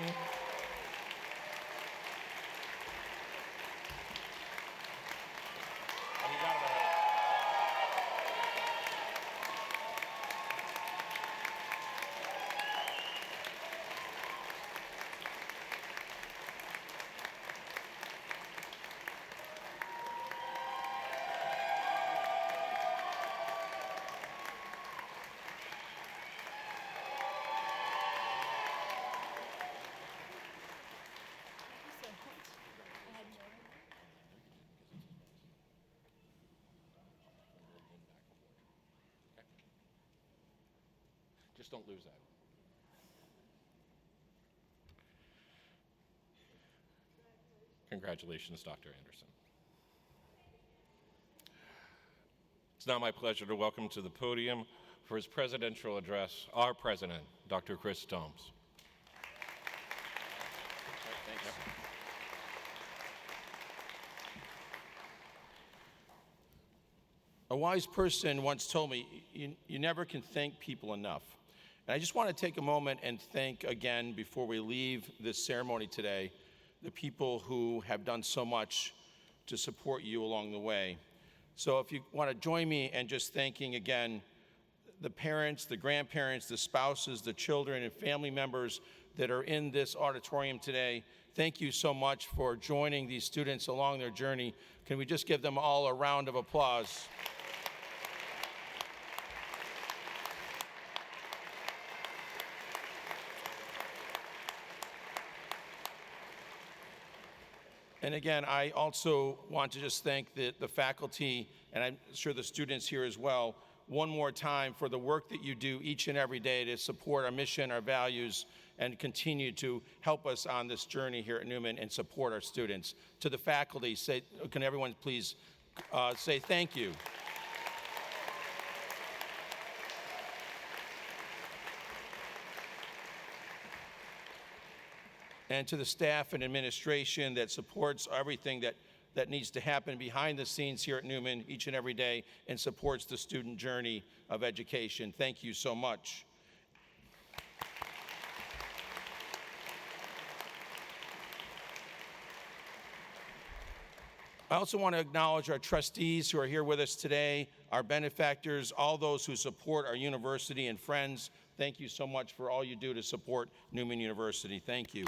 Just don't lose that. Congratulations, Dr. Anderson. It's now my pleasure to welcome to the podium for his presidential address, our president, Dr. Chris Domes. Thanks. A wise person once told me, you never can thank people enough. And I just want to take a moment and thank again, before we leave this ceremony today, the people who have done so much to support you along the way. So if you want to join me in just thanking again the parents, the grandparents, the spouses, the children, and family members that are in this auditorium today. Thank you so much for joining these students along their journey. Can we just give them all a round of applause? And again, I also want to just thank the faculty, and I'm sure the students here as well, one more time for the work that you do each and every day to support our mission, our values, and continue to help us on this journey here at Neumann and support our students. To the faculty, can everyone please say thank you. and to the staff and administration that supports everything that needs to happen behind the scenes here at Neumann each and every day and supports the student journey of education. Thank you so much. I also want to acknowledge our trustees who are here with us today, our benefactors, all those who support our university, and friends. Thank you so much for all you do to support Neumann University. Thank you.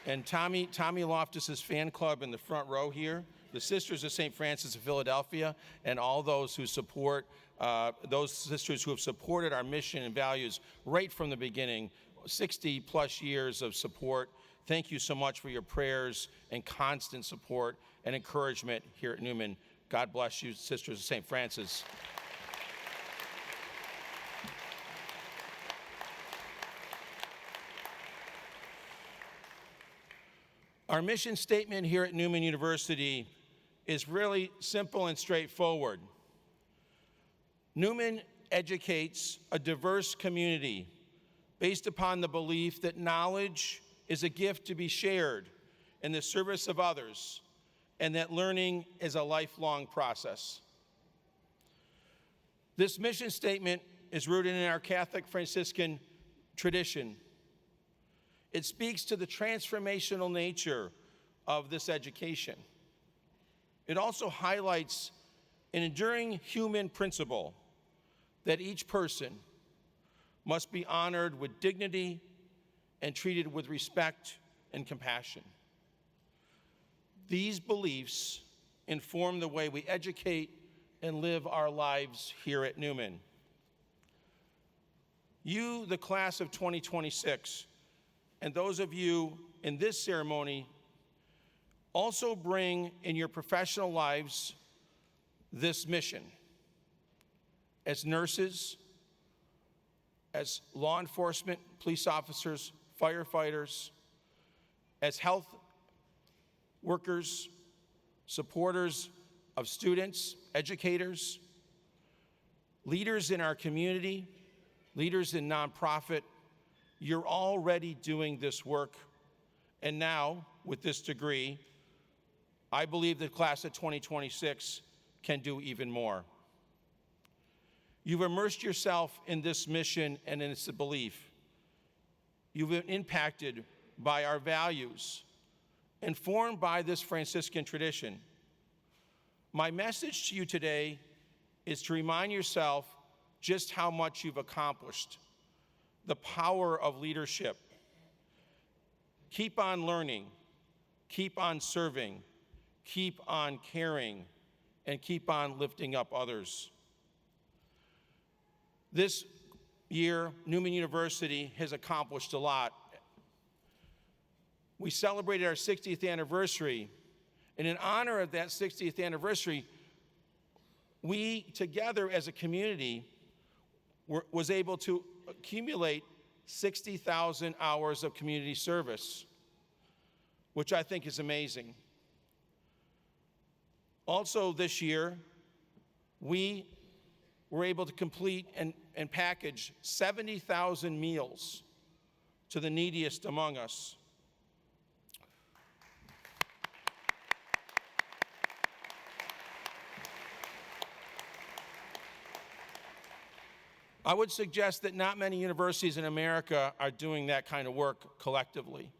And Tommy Loftus's fan club in the front row here, the Sisters of St. Francis of Philadelphia, and all those who support, those sisters who have supported our mission and values right from the beginning, 60 plus years of support. Thank you so much for your prayers and constant support and encouragement here at Neumann. God bless you, Sisters of St. Francis. Our mission statement here at Neumann University is really simple and straightforward. Neumann educates a diverse community based upon the belief that knowledge is a gift to be shared in the service of others, and that learning is a lifelong process. This mission statement is rooted in our Catholic Franciscan tradition. It speaks to the transformational nature of this education. It also highlights an enduring human principle that each person must be honored with dignity and treated with respect and compassion. These beliefs inform the way we educate and live our lives here at Neumann. You, the class of 2026, and those of you in this ceremony also bring in your professional lives this mission. As nurses, as law enforcement, police officers, firefighters, as health workers, supporters of students, educators, leaders in our community, leaders in nonprofit, you're already doing this work. And now, with this degree, I believe the class of 2026 can do even more. You've immersed yourself in this mission and in its belief. You've been impacted by our values, informed by this Franciscan tradition. My message to you today is to remind yourself just how much you've accomplished, the power of leadership. Keep on learning, keep on serving, keep on caring, and keep on lifting up others. This year, Neumann University has accomplished a lot. We celebrated our 60th anniversary, and in honor of that 60th anniversary, we together as a community was able to accumulate 60,000 hours of community service, which I think is amazing. Also this year, we were able to complete and package 70,000 meals to the neediest among us. I would suggest that not many universities in America are doing that kind of work collectively.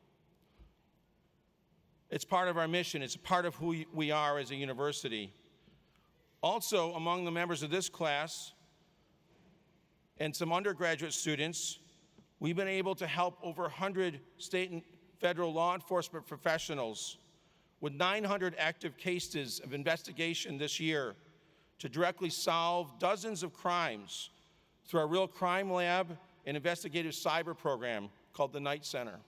It's part of our mission. It's part of who we are as a university. Also, among the members of this class and some undergraduate students, we've been able to help over 100 state and federal law enforcement professionals with 900 active cases of investigation this year to directly solve dozens of crimes through our Real Crime Lab and investigative cyber program called the Night Center.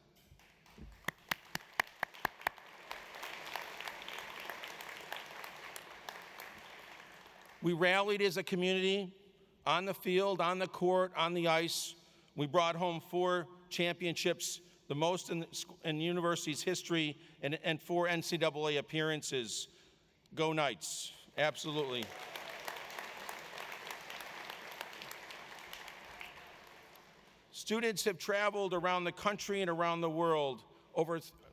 We rallied as a community on the field, on the court, on the ice. We brought home 4 championships, the most in the university's history, and 4 NCAA appearances. Go Knights, absolutely. Students have traveled around the country and around the world.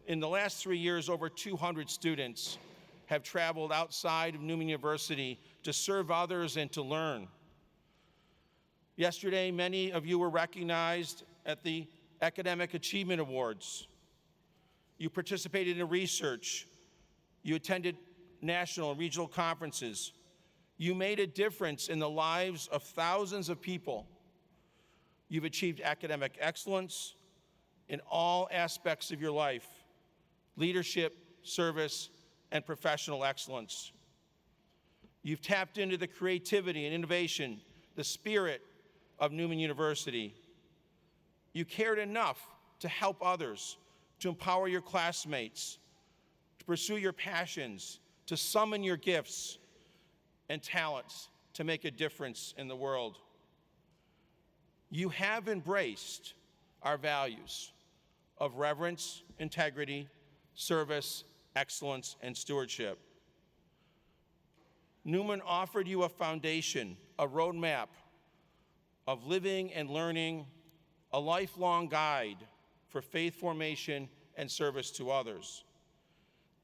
In the last 3 years, over 200 students have traveled outside of Neumann University to serve others and to learn. Yesterday, many of you were recognized at the Academic Achievement Awards. You participated in research. You attended national and regional conferences. You made a difference in the lives of thousands of people. You've achieved academic excellence in all aspects of your life: leadership, service, and professional excellence. You've tapped into the creativity and innovation, the spirit of Neumann University. You cared enough to help others, to empower your classmates, to pursue your passions, to summon your gifts and talents to make a difference in the world. You have embraced our values of reverence, integrity, service, excellence, and stewardship. Neumann offered you a foundation, a roadmap of living and learning, a lifelong guide for faith formation and service to others.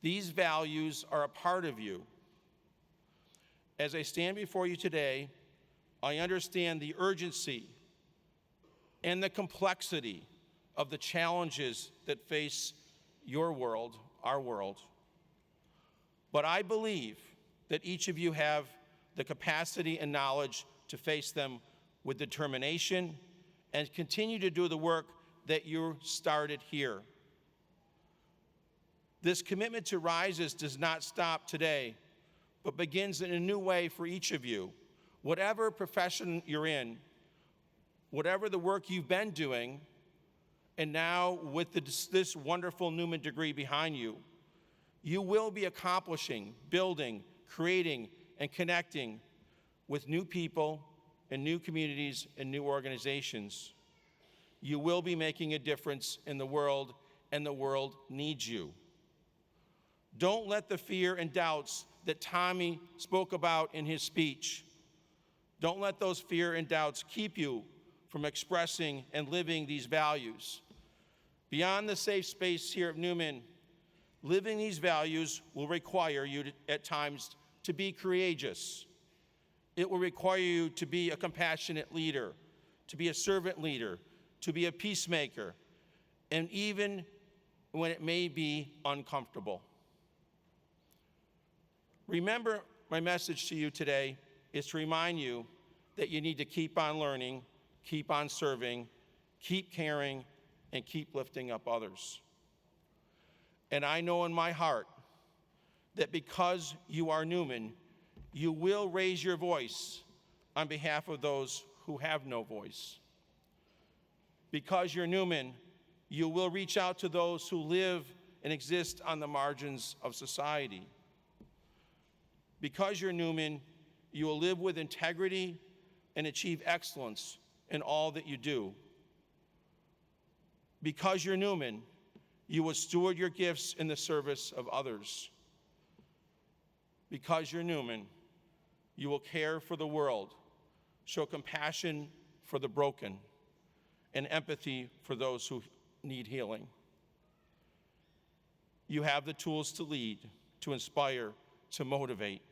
These values are a part of you. As I stand before you today, I understand the urgency and the complexity of the challenges that face your world, our world. But I believe that each of you have the capacity and knowledge to face them with determination and continue to do the work that you started here. This commitment to rises does not stop today, but begins in a new way for each of you. Whatever profession you're in, whatever the work you've been doing, and now with this wonderful Neumann degree behind you, you will be accomplishing, building, creating, and connecting with new people and new communities and new organizations. You will be making a difference in the world, and the world needs you. Don't let the fear and doubts that Tommy spoke about in his speech, don't let those fear and doubts keep you from expressing and living these values. Beyond the safe space here at Neumann, living these values will require you at times to be courageous. It will require you to be a compassionate leader, to be a servant leader, to be a peacemaker, and even when it may be uncomfortable. Remember, my message to you today is to remind you that you need to keep on learning, keep on serving, keep caring, and keep lifting up others. And I know in my heart that because you are Neumann, you will raise your voice on behalf of those who have no voice. Because you're Neumann, you will reach out to those who live and exist on the margins of society. Because you're Neumann, you will live with integrity and achieve excellence in all that you do. Because you're Neumann, you will steward your gifts in the service of others. Because you're Neumann, you will care for the world, show compassion for the broken, and empathy for those who need healing. You have the tools to lead, to inspire, to motivate.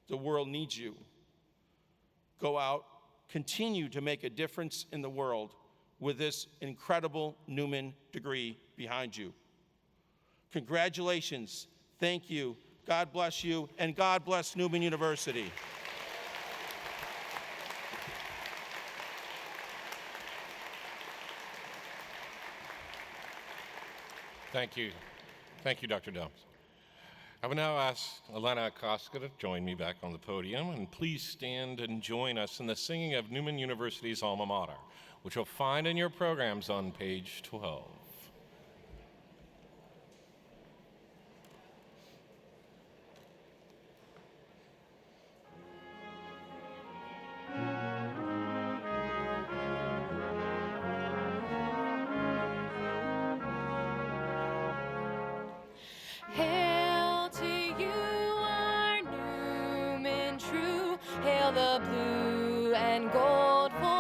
The world needs you. Go out, continue to make a difference in the world with this incredible Neumann degree behind you. Congratulations, thank you, God bless you, and God bless Neumann University. Thank you. Thank you, Dr. Dubs. I will now ask Elena Acosta to join me back on the podium, and please stand and join us in the singing of Neumann University's alma mater, which you'll find in your programs on page 12. Hail to you, our Neumann true. Hail the blue and gold forever.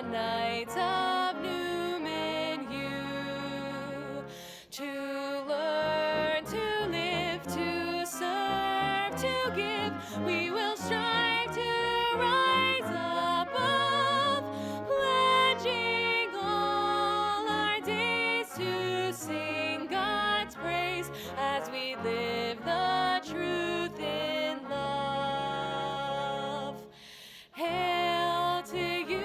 the Knights of Neumann you. To learn, to live, to serve, to give, we will strive to rise above, pledging all our days to sing God's praise as we live the truth in love. Hail to you,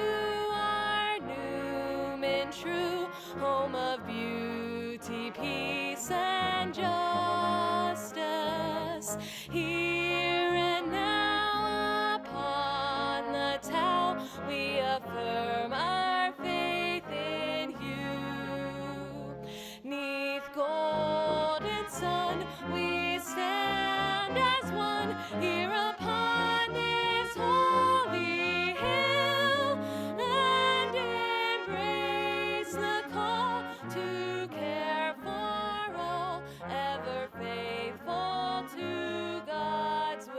our Neumann true, home of beauty, peace, and justice. Here and now upon the Tau, we affirm our faith in you. 'Neath golden sun, we stand as one here upon this holy hill, and embrace the call to care for all, ever faithful to God's will.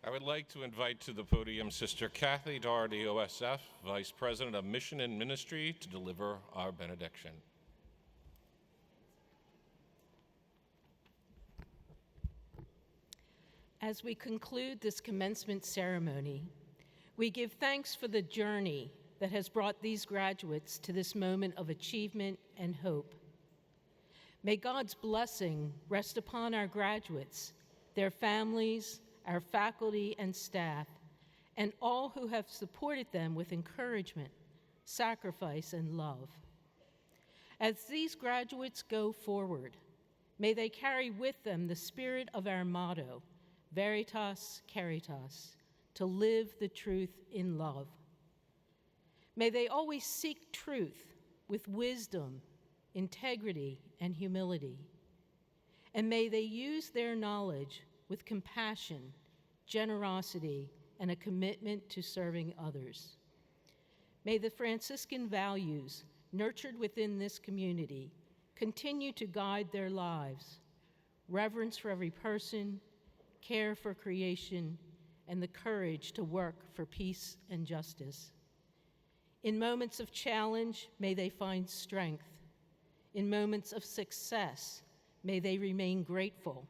I would like to invite to the podium Sister Kathy Doherty, OSF, Vice President of Mission and Ministry, to deliver our benediction. As we conclude this commencement ceremony, we give thanks for the journey that has brought these graduates to this moment of achievement and hope. May God's blessing rest upon our graduates, their families, our faculty and staff, and all who have supported them with encouragement, sacrifice, and love. As these graduates go forward, may they carry with them the spirit of our motto, Veritas Caritas, to live the truth in love. May they always seek truth with wisdom, integrity, and humility. And may they use their knowledge with compassion, generosity, and a commitment to serving others. May the Franciscan values nurtured within this community continue to guide their lives: reverence for every person, care for creation, and the courage to work for peace and justice. In moments of challenge, may they find strength. In moments of success, may they remain grateful.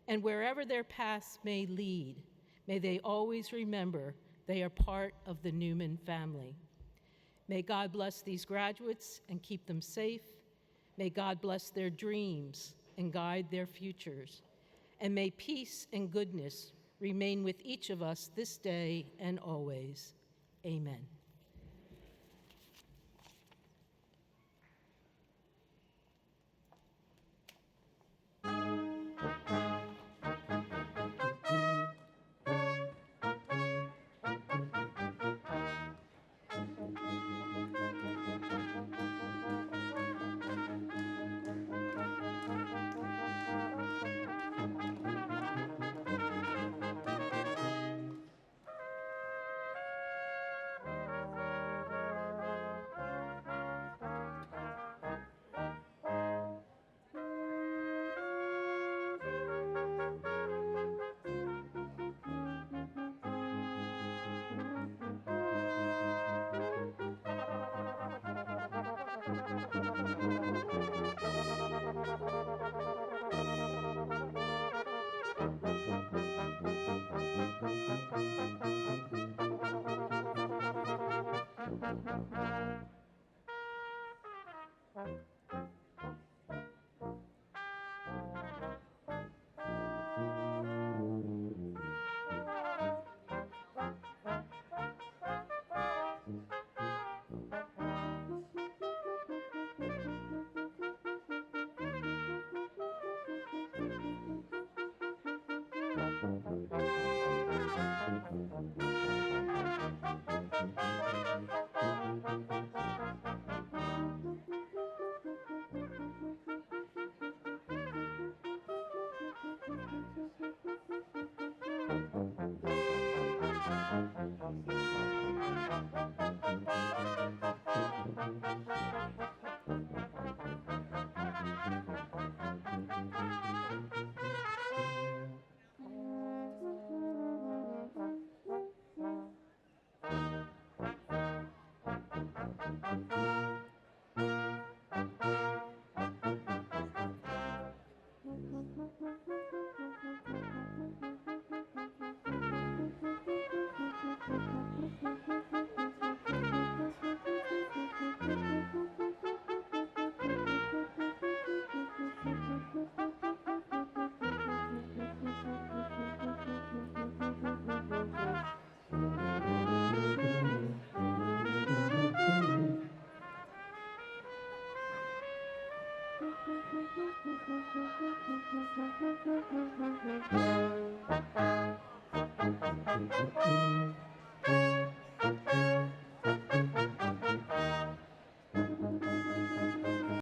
And wherever their paths may lead, may they always remember they are part of the Neumann family. May God bless these graduates and keep them safe. May God bless their dreams and guide their futures. And may peace and goodness remain with each of us this day and always. Amen. Thank you.